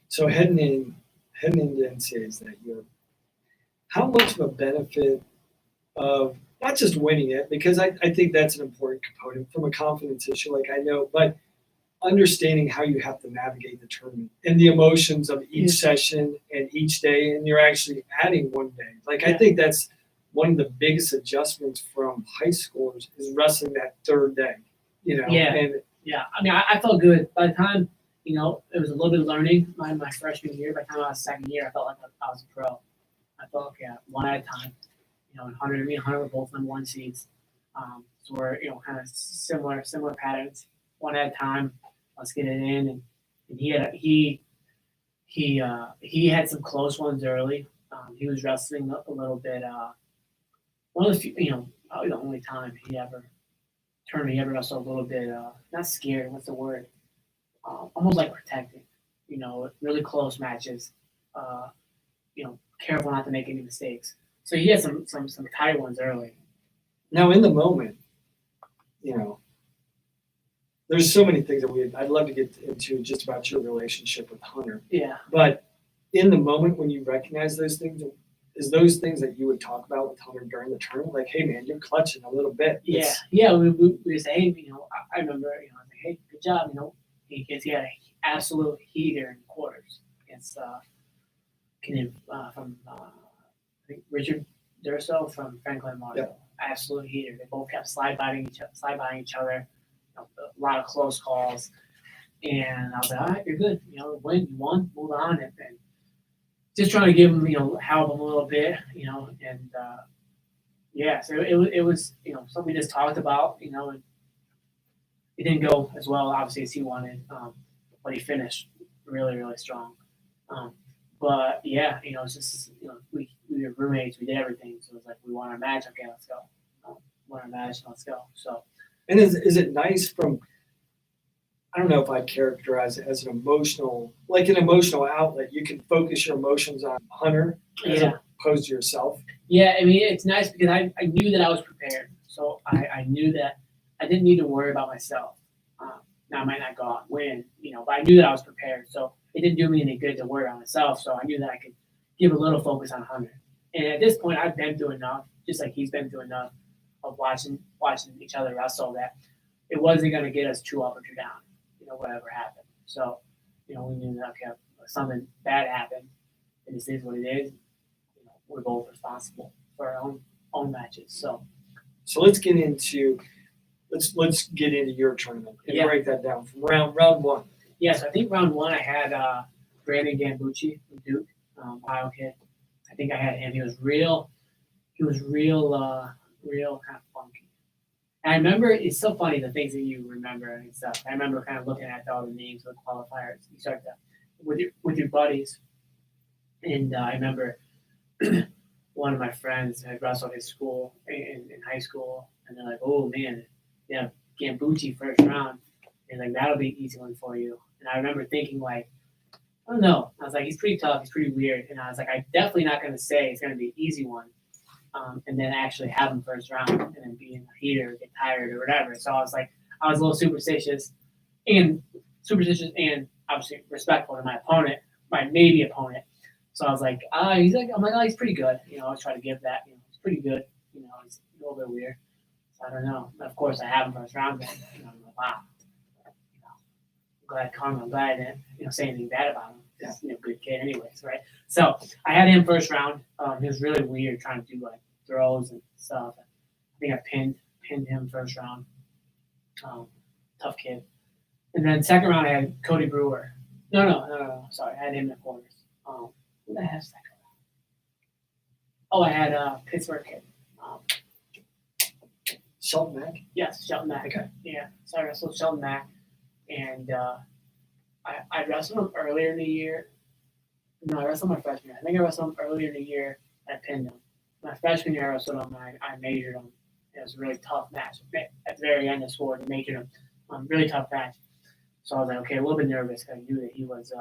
S1: So heading into NCAAs that year, how much of a benefit of not just winning it, because I think that's an important component from a confidence issue, like I know, but understanding how you have to navigate the tournament and the emotions of each session and each day, and you're actually adding one day. Like I think that's one of the biggest adjustments from high schoolers is wrestling that third day.
S2: Yeah. I mean, I felt good by the time. It was a little bit of learning my freshman year. By the time I was second year, I felt like I was a pro. I felt okay, one at a time. And Hunter were both number one seeds. So we're kind of similar patterns. One at a time. Let's get it in. And he had some close ones early. He was wrestling a little bit. One of the few, probably the only time he ever wrestled a little bit. Not scared. What's the word? Almost like protecting. Really close matches. Careful not to make any mistakes. So he had some tight ones early.
S1: Now in the moment, there's so many things that I'd love to get into just about your relationship with Hunter.
S2: Yeah.
S1: But in the moment when you recognize those things, is those things that you would talk about with Hunter during the tournament? Like, hey man, you're clutching a little bit.
S2: Yeah. We would say, hey, I remember, I was like, hey, good job, because he had an absolute heater in quarters against from I think Richard Durso from Franklin Marshall.
S1: Yep.
S2: Absolute heater. They both kept slide biting each other. A lot of close calls, and I was like, all right, you're good. You won, move on, and just trying to give him, help him a little bit, and so it was, something we just talked about, and it didn't go as well, obviously, as he wanted, but he finished really, really strong. But it's just, we were roommates, we did everything, so it was like, we won our match, okay, let's go. Won our match, let's go. So.
S1: And is it nice from, I don't know if I'd characterize it as an emotional outlet. You can focus your emotions on Hunter as opposed to yourself.
S2: Yeah, I mean, it's nice because I knew that I was prepared. So I knew that I didn't need to worry about myself. Now I might not go out and win, but I knew that I was prepared. So it didn't do me any good to worry about myself. So I knew that I could give a little focus on Hunter. And at this point, I've been through enough, just like he's been through enough, of watching each other wrestle, that it wasn't going to get us too up or too down, whatever happened. So, we knew that, okay, something bad happened, and this is what it is. We're both responsible for our own matches. So
S1: let's get into your tournament and break that down from round one.
S2: Yeah, so I think round one I had Brandon Gambucci from Duke, Ohio kid. I think I had him. He was real kind of funky. And I remember, it's so funny the things that you remember and stuff. I remember kind of looking at all the names of the qualifiers. You start to with your buddies, and I remember one of my friends had wrestled his school in high school, and they're like, "Oh man, yeah, Gambucci first round," and like that'll be an easy one for you. And I remember thinking like, I don't know. I was like, he's pretty tough, he's pretty weird, and I was like, I'm definitely not going to say it's going to be an easy one. And then actually have him first round and then be in a heater, get tired or whatever. So I was a little superstitious and obviously respectful to my opponent, my maybe opponent. So I was like, he's pretty good. I was trying to give that, he's pretty good. He's a little bit weird. So I don't know. And of course I have him first round then. I'm like, wow. I'm glad I didn't, say anything bad about him. He's good kid anyways, right? So I had him first round. He was really weird trying to do like throws and stuff. I think I pinned him first round. Tough kid. And then second round I had Cody Brewer. No. Sorry, I had him in the corners. Who did I have second round? Oh, I had Pittsburgh kid.
S1: Shelton Mack?
S2: Yes, Shelton Mack.
S1: Okay.
S2: Yeah. So I wrestled Shelton Mack, and I wrestled him earlier in the year. No, I wrestled my freshman year. I think I wrestled him earlier in the year. I pinned him. My freshman year, I wrestled him. I measured him, It was a really tough match. At the very end, I scored to make it a really tough match. So I was like, okay, a little bit nervous because I knew that he was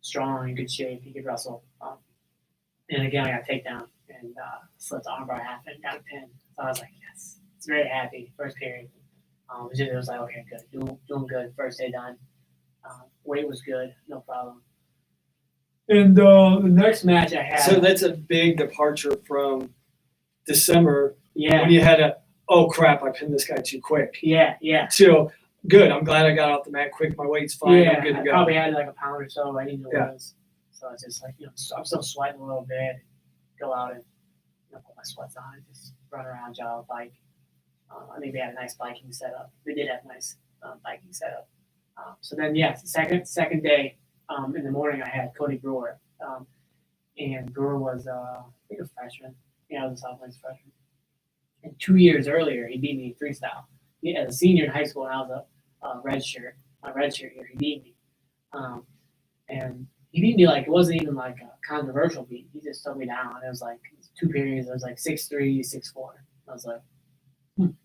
S2: strong, in good shape, he could wrestle. And again, I got a takedown and slipped the armbar half and got a pin. So I was like, yes, it's very happy. First period. It was like, okay, good, doing good. First day done. Weight was good, no problem. And the next match I had.
S1: So that's a big departure from December
S2: Yeah.
S1: when you had oh crap, I pinned this guy too quick.
S2: Yeah.
S1: So good. I'm glad I got off the mat quick. My weight's fine.
S2: Yeah,
S1: I'm good to
S2: I
S1: go.
S2: probably had like a pound or so. I didn't know
S1: Yeah.
S2: what it was. So it's just like, I'm still sweating a little bit. Go out and put my sweats on and just run around, jog, bike. I think they had a nice biking setup. They did have a nice biking setup. So then, second day in the morning, I had Cody Brewer. And Brewer was, I think, a freshman. Yeah, I was a sophomore freshman. And 2 years earlier, he beat me in freestyle. As a senior in high school, and I was a red shirt. My red shirt year, he beat me. And he beat me like, it wasn't even like a controversial beat. He just took me down. It was like 2 periods. It was like 6'3", 6'4". I was like, And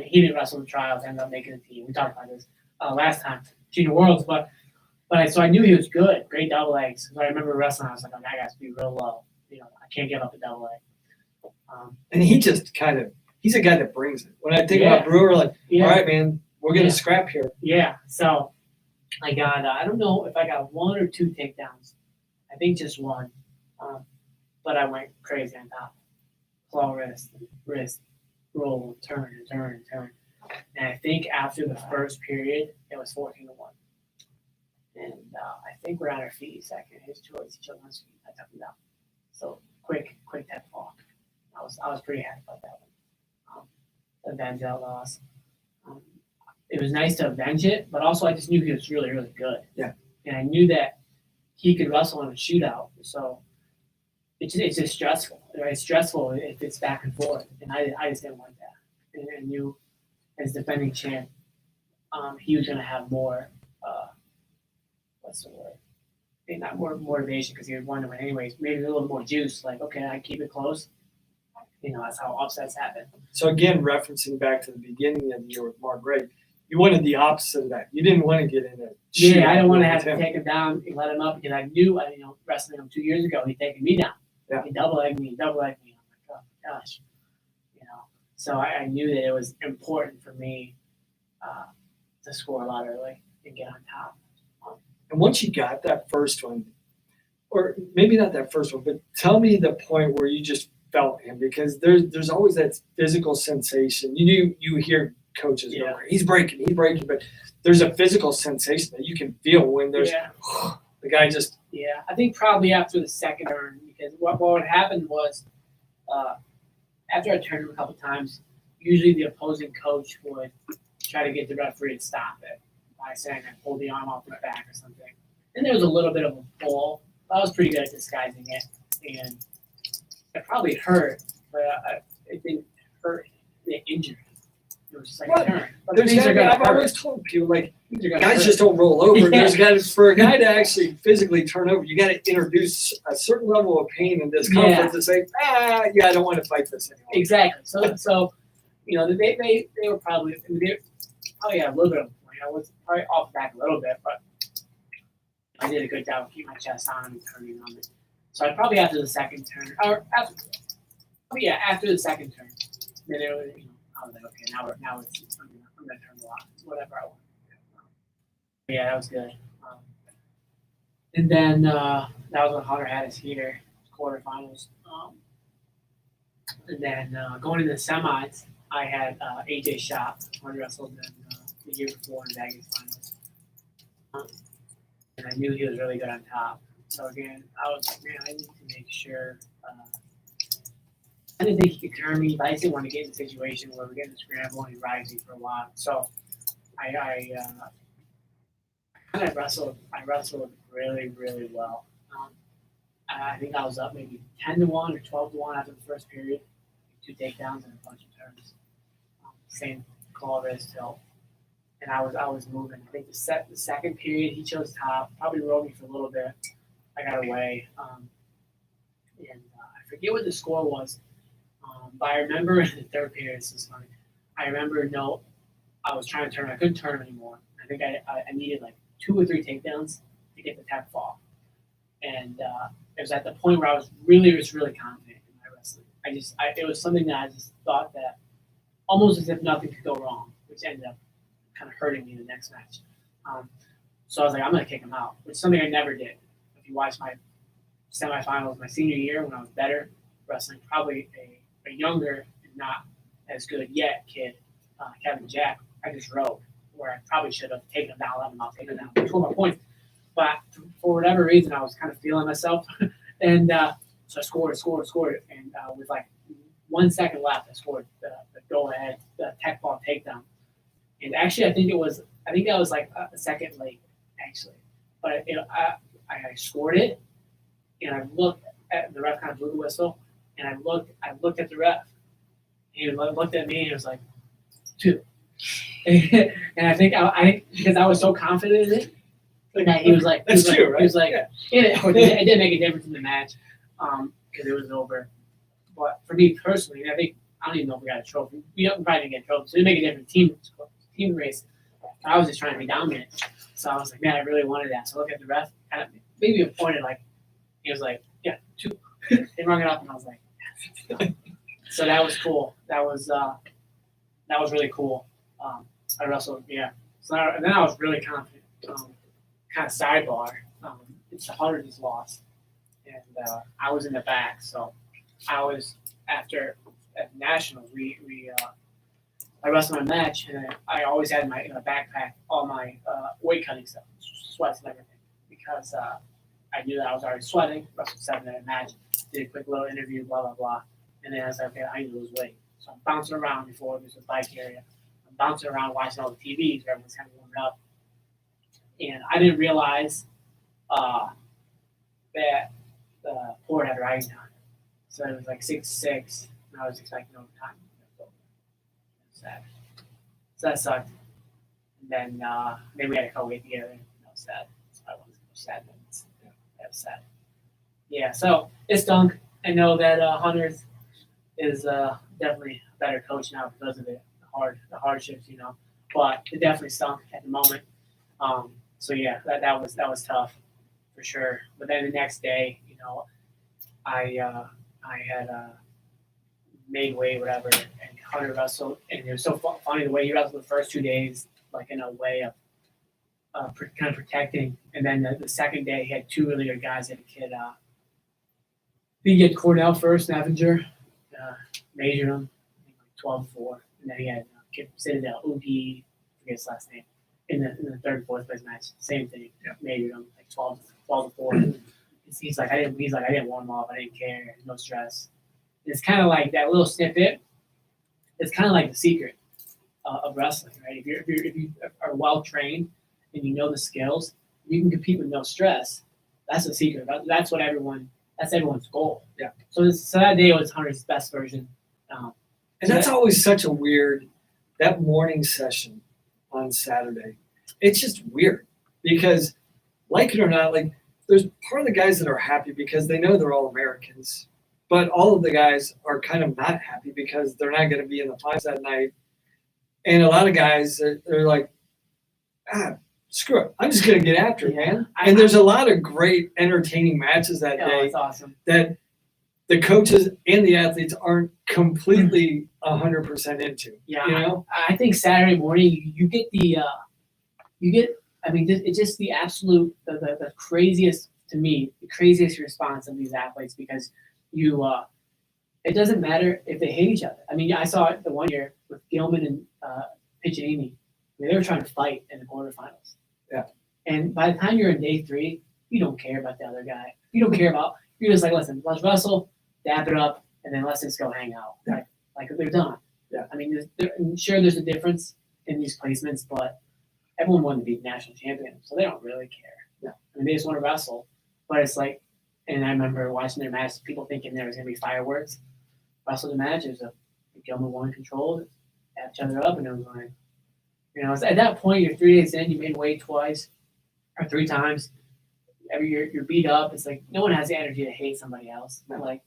S2: he didn't wrestle in the trials, ended up making the team. We talked about this last time, Junior Worlds, so I knew he was good, great double legs. So I remember wrestling, I was like, oh, that guy's be real low. I can't give up a double leg.
S1: And he just he's a guy that brings it. When I think about Brewer, like, all right, man, we're going to scrap here.
S2: Yeah, so I got, I don't know if I got 1 or 2 takedowns. I think just 1. But I went crazy on top. Claw wrist, roll, turn. And I think after the first period, it was 14-1. And I think we're on our feet second. His choice, each other's feet. I took him down. So quick tap fall. I was pretty happy about that one. Avenge that loss. It was nice to avenge it, but also I just knew he was really, really good.
S1: Yeah. And
S2: I knew that he could wrestle in a shootout. So it's just stressful. It's stressful if it's back and forth. And I just didn't want that. And I knew as defending champ, he was going to have more, what's the word? Maybe not more motivation because he would want to win anyways. Maybe a little more juice. Like, okay, I keep it close. That's how upsets happen.
S1: So again, referencing back to the beginning of the year with Mark Gray, you wanted the opposite of that. You didn't want to get in it.
S2: Yeah, I didn't want to have to take him down and let him up because I knew, wrestling him 2 years ago, he'd taken me down.
S1: Yeah.
S2: He double-legged me. I'm like, oh my gosh. So I knew that it was important for me to score a lot early and get on top.
S1: And once you got that first one, or maybe not that first one, but tell me the point where you just felt him, because there's always that physical sensation. You hear coaches go, he's breaking, but there's a physical sensation that you can feel when there's the guy just.
S2: Yeah, I think probably after the second turn, because what would happen was after I turned him a couple times, usually the opposing coach would try to get the referee to stop it by saying I pulled the arm off his back or something. And there was a little bit of a pull. I was pretty good at disguising it, and it probably hurt, but it didn't hurt the injury. It was just like a turn. But
S1: I've always told people, like, guys just don't roll over. For a guy to actually physically turn over, you got to introduce a certain level of pain and discomfort to say, I don't want to fight this anymore.
S2: Exactly. So they were probably had a little bit of a point. I was probably off the back a little bit, but I did a good job of keeping my chest on and turning on it. So I probably after the second turn, after the second turn, then it was, I was like, okay, now it's I'm gonna turn a lot, whatever I want. Yeah, that was good. And then that was when Hunter had his heater, quarterfinals. And then going into the semis, I had AJ Shop, who I wrestled in the year before in Vegas finals. And I knew he was really good on top. So again, I was like, man, I need to make sure. I didn't think he could turn me, but I just didn't want to get in a situation where we're getting a scramble and he's rising for a while. So I wrestled really, really well. I think I was up maybe 10-1 or 12-1 after the first period, 2 takedowns and a bunch of turns. Same claw wrist tilt, and I was moving. I think the second period he chose top, probably rode me for a little bit. I got away, and I forget what the score was. But I remember in the third period, this is funny. I remember, I was trying to turn. I couldn't turn him anymore. I think I needed like 2 or 3 takedowns to get the tech fall. And it was at the point where I was really confident in my wrestling. It was something that I just thought that almost as if nothing could go wrong, which ended up kind of hurting me the next match. So I was like, I'm going to kick him out, which is something I never did. If you watch my semifinals my senior year when I was better wrestling, probably a younger and not as good yet kid, Kevin Jack, I just rode where I probably should have taken him down, let him out, taken him down, 12 points. But for whatever reason, I was kind of feeling myself. And so I scored. And with like 1 second left, I scored the go-ahead, the tech ball takedown. And actually, I think that was like a second late, actually. But I scored it, and I looked at the ref, kind of blew the whistle, and I looked at the ref. He looked at me, and he was like, 2. And I think because I was so confident in it, he was like,
S1: That's true, right?
S2: He was like,
S1: yeah.
S2: It didn't make a difference in the match because it was over. But for me personally, I don't even know if we got a trophy. We probably didn't get a trophy, so it didn't make a difference. Team race. I was just trying to be dominant. So I was like, man, I really wanted that. So I look at the ref, kind of maybe a pointed like, he was like, yeah, 2. They rung it up, and I was like, so that was cool. That was really cool. I wrestled, yeah. So and then I was really confident. Kind of sidebar. It's the RUDIS loss, and I was in the back. So I was at nationals. I wrestled my match, and I always had in my backpack all my weight cutting stuff, sweats and everything, because I knew that I was already sweating. Wrestled 7-minute match, did a quick little interview, blah blah blah, and then I was like, okay, I need to lose weight. So I'm bouncing around before there's a bike area. I'm bouncing around watching all the TVs where everyone's kind of warming up, and I didn't realize that the port had riding time. So it was like 6-6, and I was expecting overtime. Sad. So that sucked. And then maybe we had to co-wait together. And that was sad. So I wasn't sad minutes. Yeah, that was sad. Yeah, so it stunk. I know that Hunters is definitely a better coach now because of the hardships, But it definitely stunk at the moment. So yeah, that was tough for sure. But then the next day, I had made weight, whatever, and Hunter wrestled, and it was so funny the way he wrestled the first 2 days, like in a way of kind of protecting, and then the second day he had 2 really good guys. He had a kid, he had Cornell first, Navinger, measured him, I think like 12-4, and then he had kid Citadel, Ugi, I forget his last name, in the third, fourth place match, same thing, measured him like 12-4. He's like, I didn't warm up, I didn't care, no stress. It's kind of like that little snippet. It's kind of like the secret of wrestling, right? If you are well trained and you know the skills, you can compete with no stress. That's the secret. That's everyone's goal.
S1: Yeah.
S2: So that day was Hunter's best version.
S1: And that's always such a weird. That morning session on Saturday, it's just weird because, like it or not, like there's part of the guys that are happy because they know they're all Americans. But all of the guys are kind of not happy because they're not going to be in the finals that night. And a lot of guys, they're like, screw it. I'm just going to get after it, man. And there's a lot of great, entertaining matches that day.
S2: That's awesome.
S1: That the coaches and the athletes aren't completely 100% into.
S2: Yeah, I think Saturday morning you get it's just the absolute, the craziest, to me, the craziest response of these athletes because it doesn't matter if they hate each other. I mean, I saw it the one year with Gilman and Piccinini. They were trying to fight in the quarterfinals.
S1: Yeah.
S2: And by the time you're in day 3, you don't care about the other guy. You're just like, listen, let's wrestle, dap it up, and then let's just go hang out.
S1: Yeah.
S2: Like they're done.
S1: Yeah.
S2: I mean, there's a difference in these placements, but everyone wanted to be national champion, so they don't really care.
S1: Yeah.
S2: I mean, they just want to wrestle. But it's like, and I remember watching their match, people thinking there was going to be fireworks. Wrestled the match, it was a Gilman won control, dapped each other up, and it was like, at that point, you're 3 days in, you made weight twice or 3 times. Every year you're beat up. It's like no one has the energy to hate somebody else. Like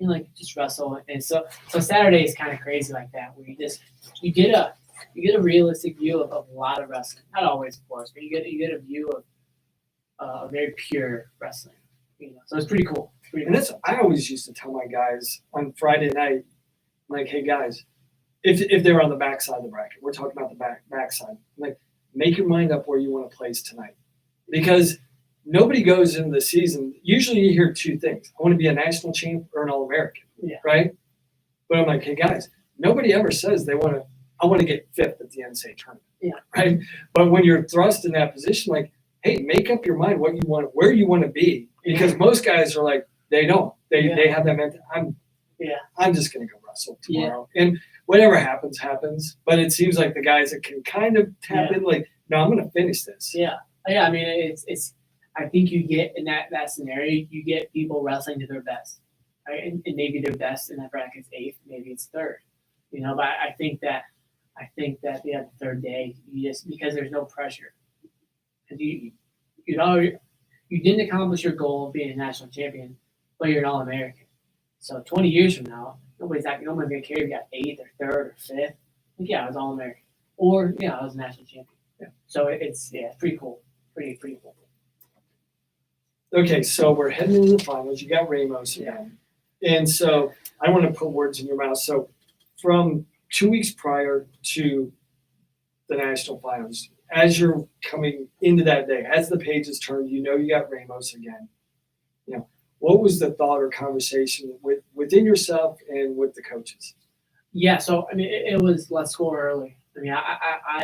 S2: like just wrestle. And so Saturday is kind of crazy like that, where you get a realistic view of a lot of wrestling. Not always, of course, but you get a view of very pure wrestling. So it's pretty cool.
S1: And that's I always used to tell my guys on Friday night, like, hey guys, if they're on the backside of the bracket, we're talking about the backside. Like, make your mind up where you want to place tonight, because nobody goes into the season. Usually, you hear two things: I want to be a national champ or an All-American.
S2: Yeah.
S1: Right. But I'm like, hey guys, nobody ever says they want to. I want to get fifth at the NCAA tournament.
S2: Yeah.
S1: Right. But when you're thrust in that position, like, hey, make up your mind what you want, where you want to be, because most guys are like, they don't. They have that mentality. I'm just going to go wrestle tomorrow, and whatever happens, happens. But it seems like the guys that can kind of tap in, like, no, I'm going to finish this.
S2: Yeah. I mean, it's. I think you get in that scenario, you get people wrestling to their best, right? And maybe their best in that bracket's eighth, maybe it's third. But I think that the third day, you just, because there's no pressure, because you didn't accomplish your goal of being a national champion, but you're an All-American. So 20 years from now, nobody's gonna care if you got eighth or third or fifth. Like, yeah, I was All-American, or I was a national champion.
S1: Yeah.
S2: So it's pretty cool, pretty cool.
S1: Okay, so we're heading into the finals. You got Ramos again, and so I want to put words in your mouth. So from 2 weeks prior to the national finals, as you're coming into that day, as the pages turn, you got Ramos again. What was the thought or conversation within yourself and with the coaches?
S2: Yeah, so I mean, it was let's score early. I mean,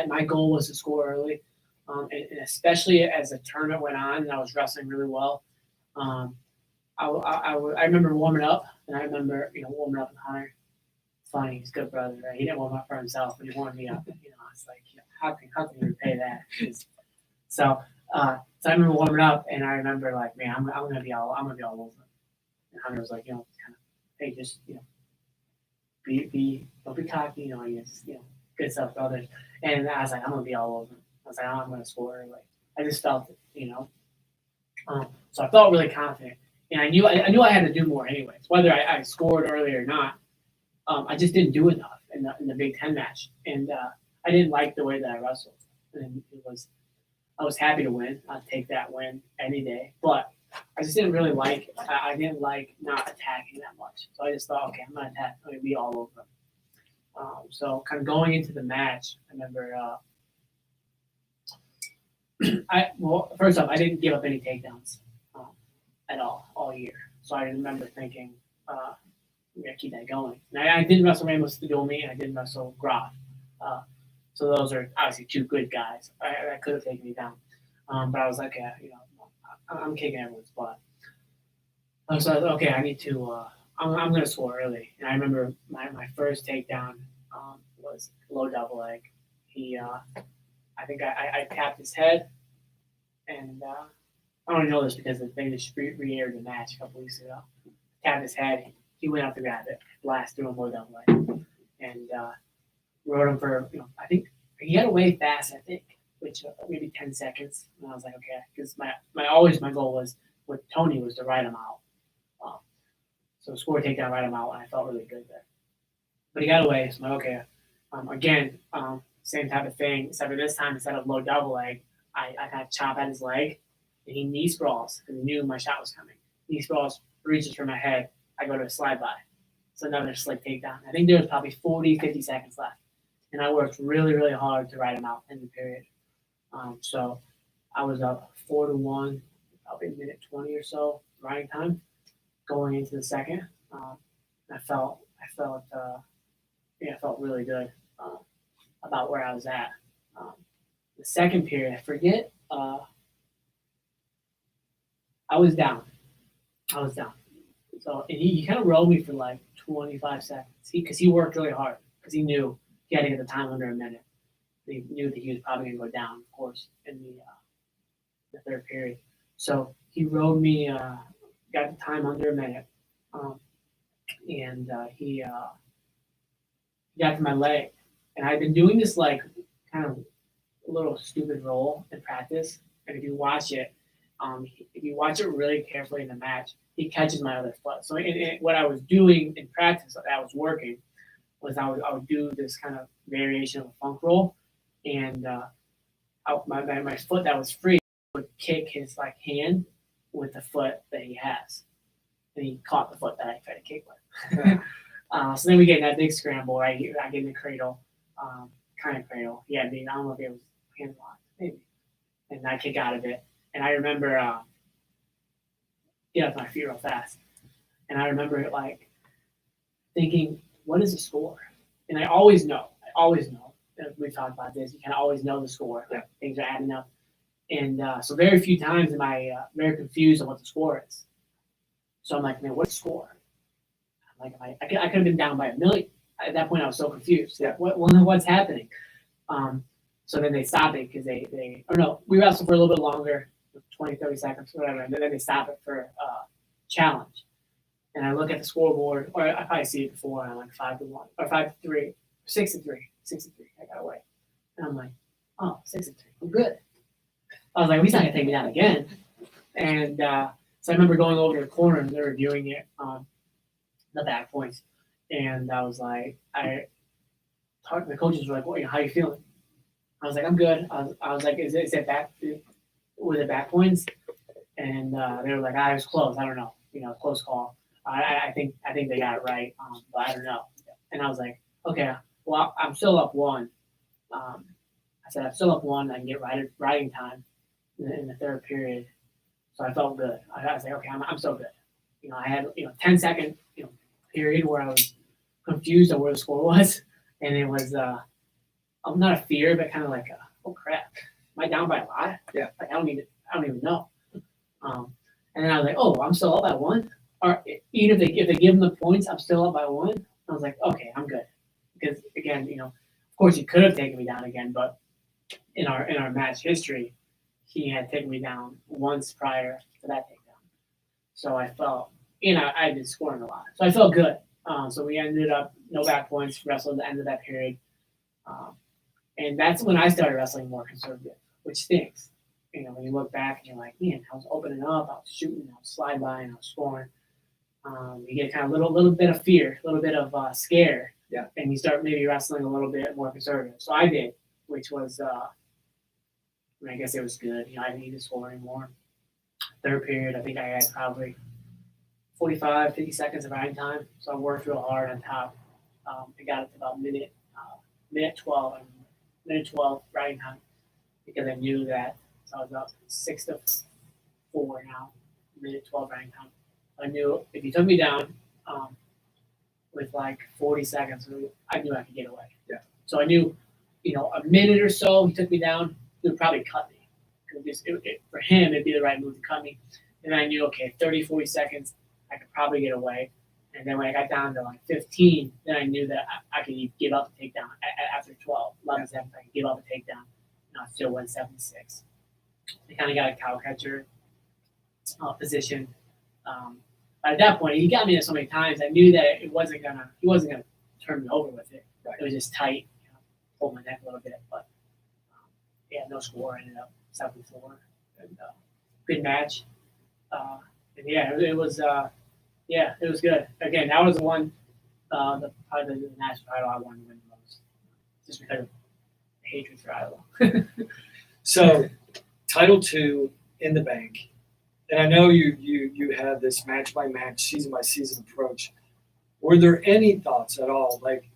S2: my goal was to score early, and especially as the tournament went on and I was wrestling really well. I remember warming up, and I remember warming up with Hunter. It's funny, he's a good brother, right? He didn't warm up for himself, but he warmed me up. It's like, how can you repay that? So I remember warming up, and I remember, like, man, I'm gonna be all over him. And Hunter was like, kind of, hey, just don't be cocky, good stuff for others. And I was like, I'm gonna be all over him. I was like, I'm gonna score. Like, I just felt it, so I felt really confident, and I knew I had to do more anyways, whether I scored early or not. I just didn't do enough in the Big Ten match, and I didn't like the way that I wrestled. And I was happy to win. I'd take that win any day, but I just didn't really like. I didn't like not attacking that much. So I just thought, okay, I'm gonna attack. I'm gonna be all over them. So kind of going into the match, I remember. First off, I didn't give up any takedowns at all year. So I remember thinking, we gotta keep that going. And I didn't wrestle Ramos to duel me, and I didn't wrestle Groff. So those are obviously two good guys. I could have taken me down, but I was like, I'm kicking everyone's butt. So I was okay. I need to. I'm gonna score early. And I remember my first takedown was low double leg. I think I tapped his head, and I don't know this because they just re-aired the match a couple weeks ago. Tapped his head. He went out to grab it, blast through him low double leg, and rode him for I think he had a way fast. I think which maybe 10 seconds. And I was like, okay, because my goal was with Tony was to ride him out. So score takedown, ride him out, and I felt really good there. But he got away, so I'm like, okay. Again, same type of thing, except for this time, instead of low double leg, I kind of chop at his leg, and he knee sprawls, because he knew my shot was coming. Knee sprawls, reaches for my head, I go to a slide by. It's another slick takedown. I think there was probably 40, 50 seconds left. And I worked really, really hard to ride him out in the period. So I was up 4-1, probably a minute 20 or so riding time going into the second. I felt really good about where I was at. The second period, I forget. I was down. So and he kind of rode me for like 25 seconds because he worked really hard because he knew he had to get the time under a minute. He knew that he was probably going to go down, of course, in the third period. So he rode me, got the time under a minute, and he got to my leg. And I've been doing this like kind of a little stupid roll in practice. And if you watch it, If you watch it really carefully in the match, he catches my other foot. So what I was doing in practice that I was working was I would do this kind of variation of a funk roll, and my foot that was free would kick his like hand with the foot that he has, and he caught the foot that I tried to kick with. So then we get in that big scramble. I get in the cradle, kind of cradle. Yeah, I mean I don't know if it was hand locked, maybe, and I kick out of it. And I remember get up to my feet real fast, and I remember like thinking, what is the score? And I always know. We talked about this. You kind of always know the score.
S1: Yeah.
S2: Things are adding up. And so very few times am I very confused on what the score is. So I'm like, man, what's the score? I'm like, I could have been down by 1 million. At that point, I was so confused.
S1: Yeah.
S2: What's happening? So then they stop it because we wrestled for a little bit longer, 20, 30 seconds, whatever. And then they stop it for challenge. And I look at the scoreboard, or I probably see it before, and I'm like 5-1, or 5-3, 6-3, 6-3. I got away. And I'm like, oh, 6-3. I'm good. I was like, he's not going to take me down again. And so I remember going over to the corner, and they were viewing it on the back points. And I was like, the coaches were like, well, how are you feeling? I was like, I'm good. I was like, is it back? Were the back points? And they were like, it was close. I don't know. Close call. I think they got it right, but I don't know. And I was like, okay, well, I'm still up 1. I said, I'm still up 1. I can get riding time in the third period. So I felt good. I was like, okay, I'm so good. I had 10-second period where I was confused on where the score was, and it was I'm not a fear, but kind of like oh crap, am I down by a lot?
S1: Yeah.
S2: Like I don't even know. And then I was like, oh, I'm still up by 1. Or even if they give them the points, I'm still up by 1. I was like, okay, I'm good. Because again, of course he could have taken me down again, but in our match history, he had taken me down once prior to that takedown. So I felt, I'd been scoring a lot, so I felt good. So we ended up no back points, wrestled at the end of that period, and that's when I started wrestling more conservative, which stinks. When you look back and you're like, man, I was opening up, I was shooting, I was slide by, and I was scoring. You get kind of a little bit of fear, a little bit of scare,
S1: yeah,
S2: and you start maybe wrestling a little bit more conservative. So I did, which was, I guess it was good. I didn't need to score anymore. Third period, I think I had probably 45, 50 seconds of riding time, so I worked real hard on top. I got it to about minute 12 riding time because I knew that. So I was up 6-4 now, minute 12 riding time. I knew if he took me down with like 40 seconds, I knew I could get away.
S1: Yeah.
S2: So I knew, a minute or so he took me down, he would probably cut me. For him, it'd be the right move to cut me. And I knew, okay, 30, 40 seconds, I could probably get away. And then when I got down to like 15, then I knew that I could give up the takedown. After 12, 11 seconds, I could give up the takedown. And I still went 7-6. I kind of got a cow catcher position. But at that point, he got me there so many times. I knew that he wasn't gonna turn me over with it.
S1: Right.
S2: It was just tight, pulled my neck a little bit. But no score. Ended up 7-4. And good match. And it was good. Again, that was the one. Probably the national title I wanted to win the most, just because of the hatred for Iowa.
S1: So, Title II in the bank. And I know you had this match by match, season by season approach. Were there any thoughts at all, like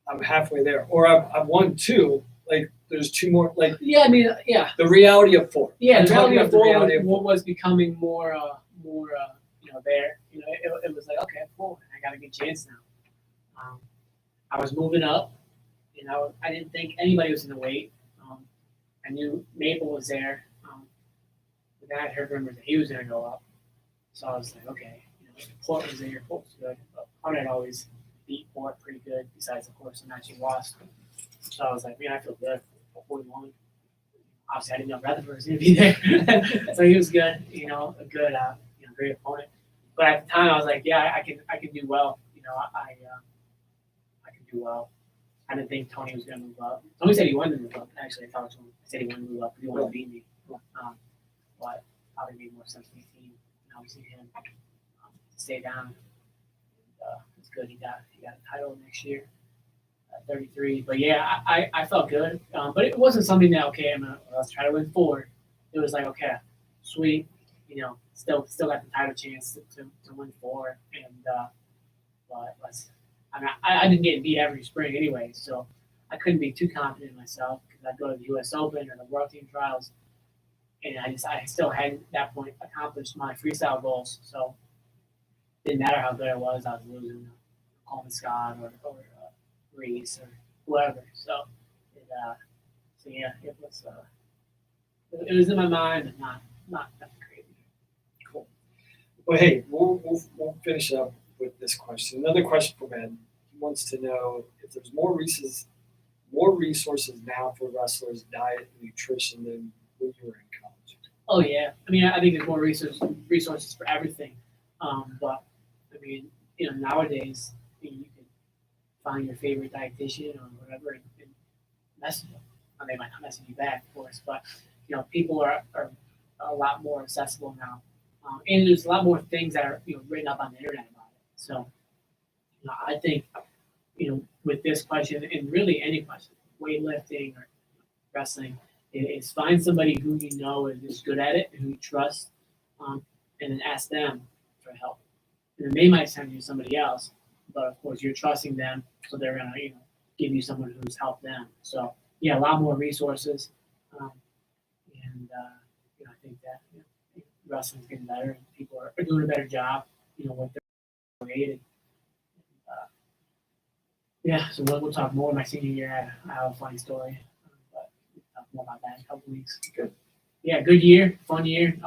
S1: I'm halfway there, or I've won 2, like there's 2 more, like the reality of 4.
S2: Yeah,
S1: I'm
S2: the
S1: talking
S2: reality
S1: about
S2: of
S1: the
S2: 4
S1: reality of 4.
S2: was becoming more there. It was like, okay, cool, I got a good chance now. I was moving up. I didn't think anybody was in the weight. I knew Maple was there. But then I heard rumors that he was going to go up. So I was like, okay, Port was there. Port was good. But Hunt had always beat Port pretty good, besides, of course, the match he lost. So I was like, man, I feel good. Hopefully we won. Obviously, I didn't know Rutherford was going to be there. So he was good, a good, great opponent. But at the time, I was like, yeah, I can do well. I can do well. I didn't think Tony was going to move up. Tony said he wanted to move up. Actually, I talked to him. I said he wanted to move up because he wanted to beat me. But probably made more sense for the team. And obviously him to stay down. It's good. He got a title next year. 33. But yeah, I felt good. But it wasn't something that let's try to win 4. It was like, okay, sweet. Still got the title chance to win 4. And but I didn't get beat every spring anyway, so I couldn't be too confident in myself because I'd go to the U.S. Open or the World Team Trials, and I still hadn't at that point accomplished my freestyle goals. So it didn't matter how good I was losing to Coleman Scott or Reese or whoever. So yeah, it was in my mind, but not nothing crazy.
S1: Cool. Well, hey, we'll finish up with this question. Another question from Ed. He wants to know if there's more resources now for wrestlers' diet and nutrition than when you were in college.
S2: Oh yeah, I think there's more resources for everything. But nowadays you can find your favorite dietitian or whatever and message them. They might not message you back, of course, but people are a lot more accessible now, and there's a lot more things that are written up on the internet about it. So I think with this question and really any question, weightlifting or wrestling, is find somebody who is good at it and who you trust, and then ask them for help. And then they might send you somebody else, but of course you're trusting them, so they're gonna give you someone who's helped them. So yeah, a lot more resources, and I think that wrestling's getting better and people are doing a better job, with their weight. Yeah, so we'll talk more. My senior year, I have a funny story, but we'll talk more about that in a couple weeks.
S1: Good.
S2: Yeah, good year, fun year.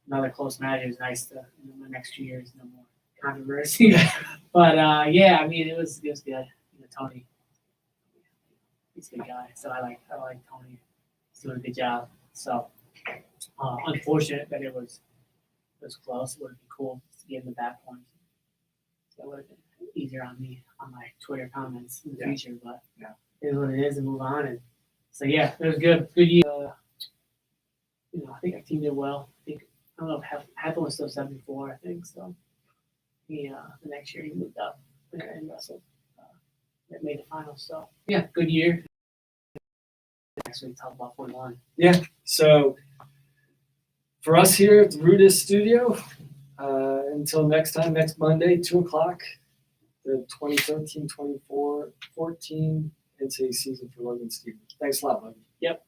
S2: Another close match. It was nice to the next 2 years, no more controversy. But yeah, it was good. Tony, he's a good guy, so I like Tony. He's doing a good job. So unfortunate that it was close. It would have been cool to get in the back points. So it would have been easier on me on my Twitter comments in the future, but it is what it is, and move on. And so yeah, it was good year. I think our team did well. I don't know if Hathel was still 74, I think. So the next year he moved up and wrestled. That made the finals. So yeah, good year. Next week talk about 41.
S1: Yeah. So for us here at the RUDIS studio, until next time, next Monday, 2:00. The 2013-2014 NCAA season for Logan Stieber. Thanks a lot, Logan.
S2: Yep.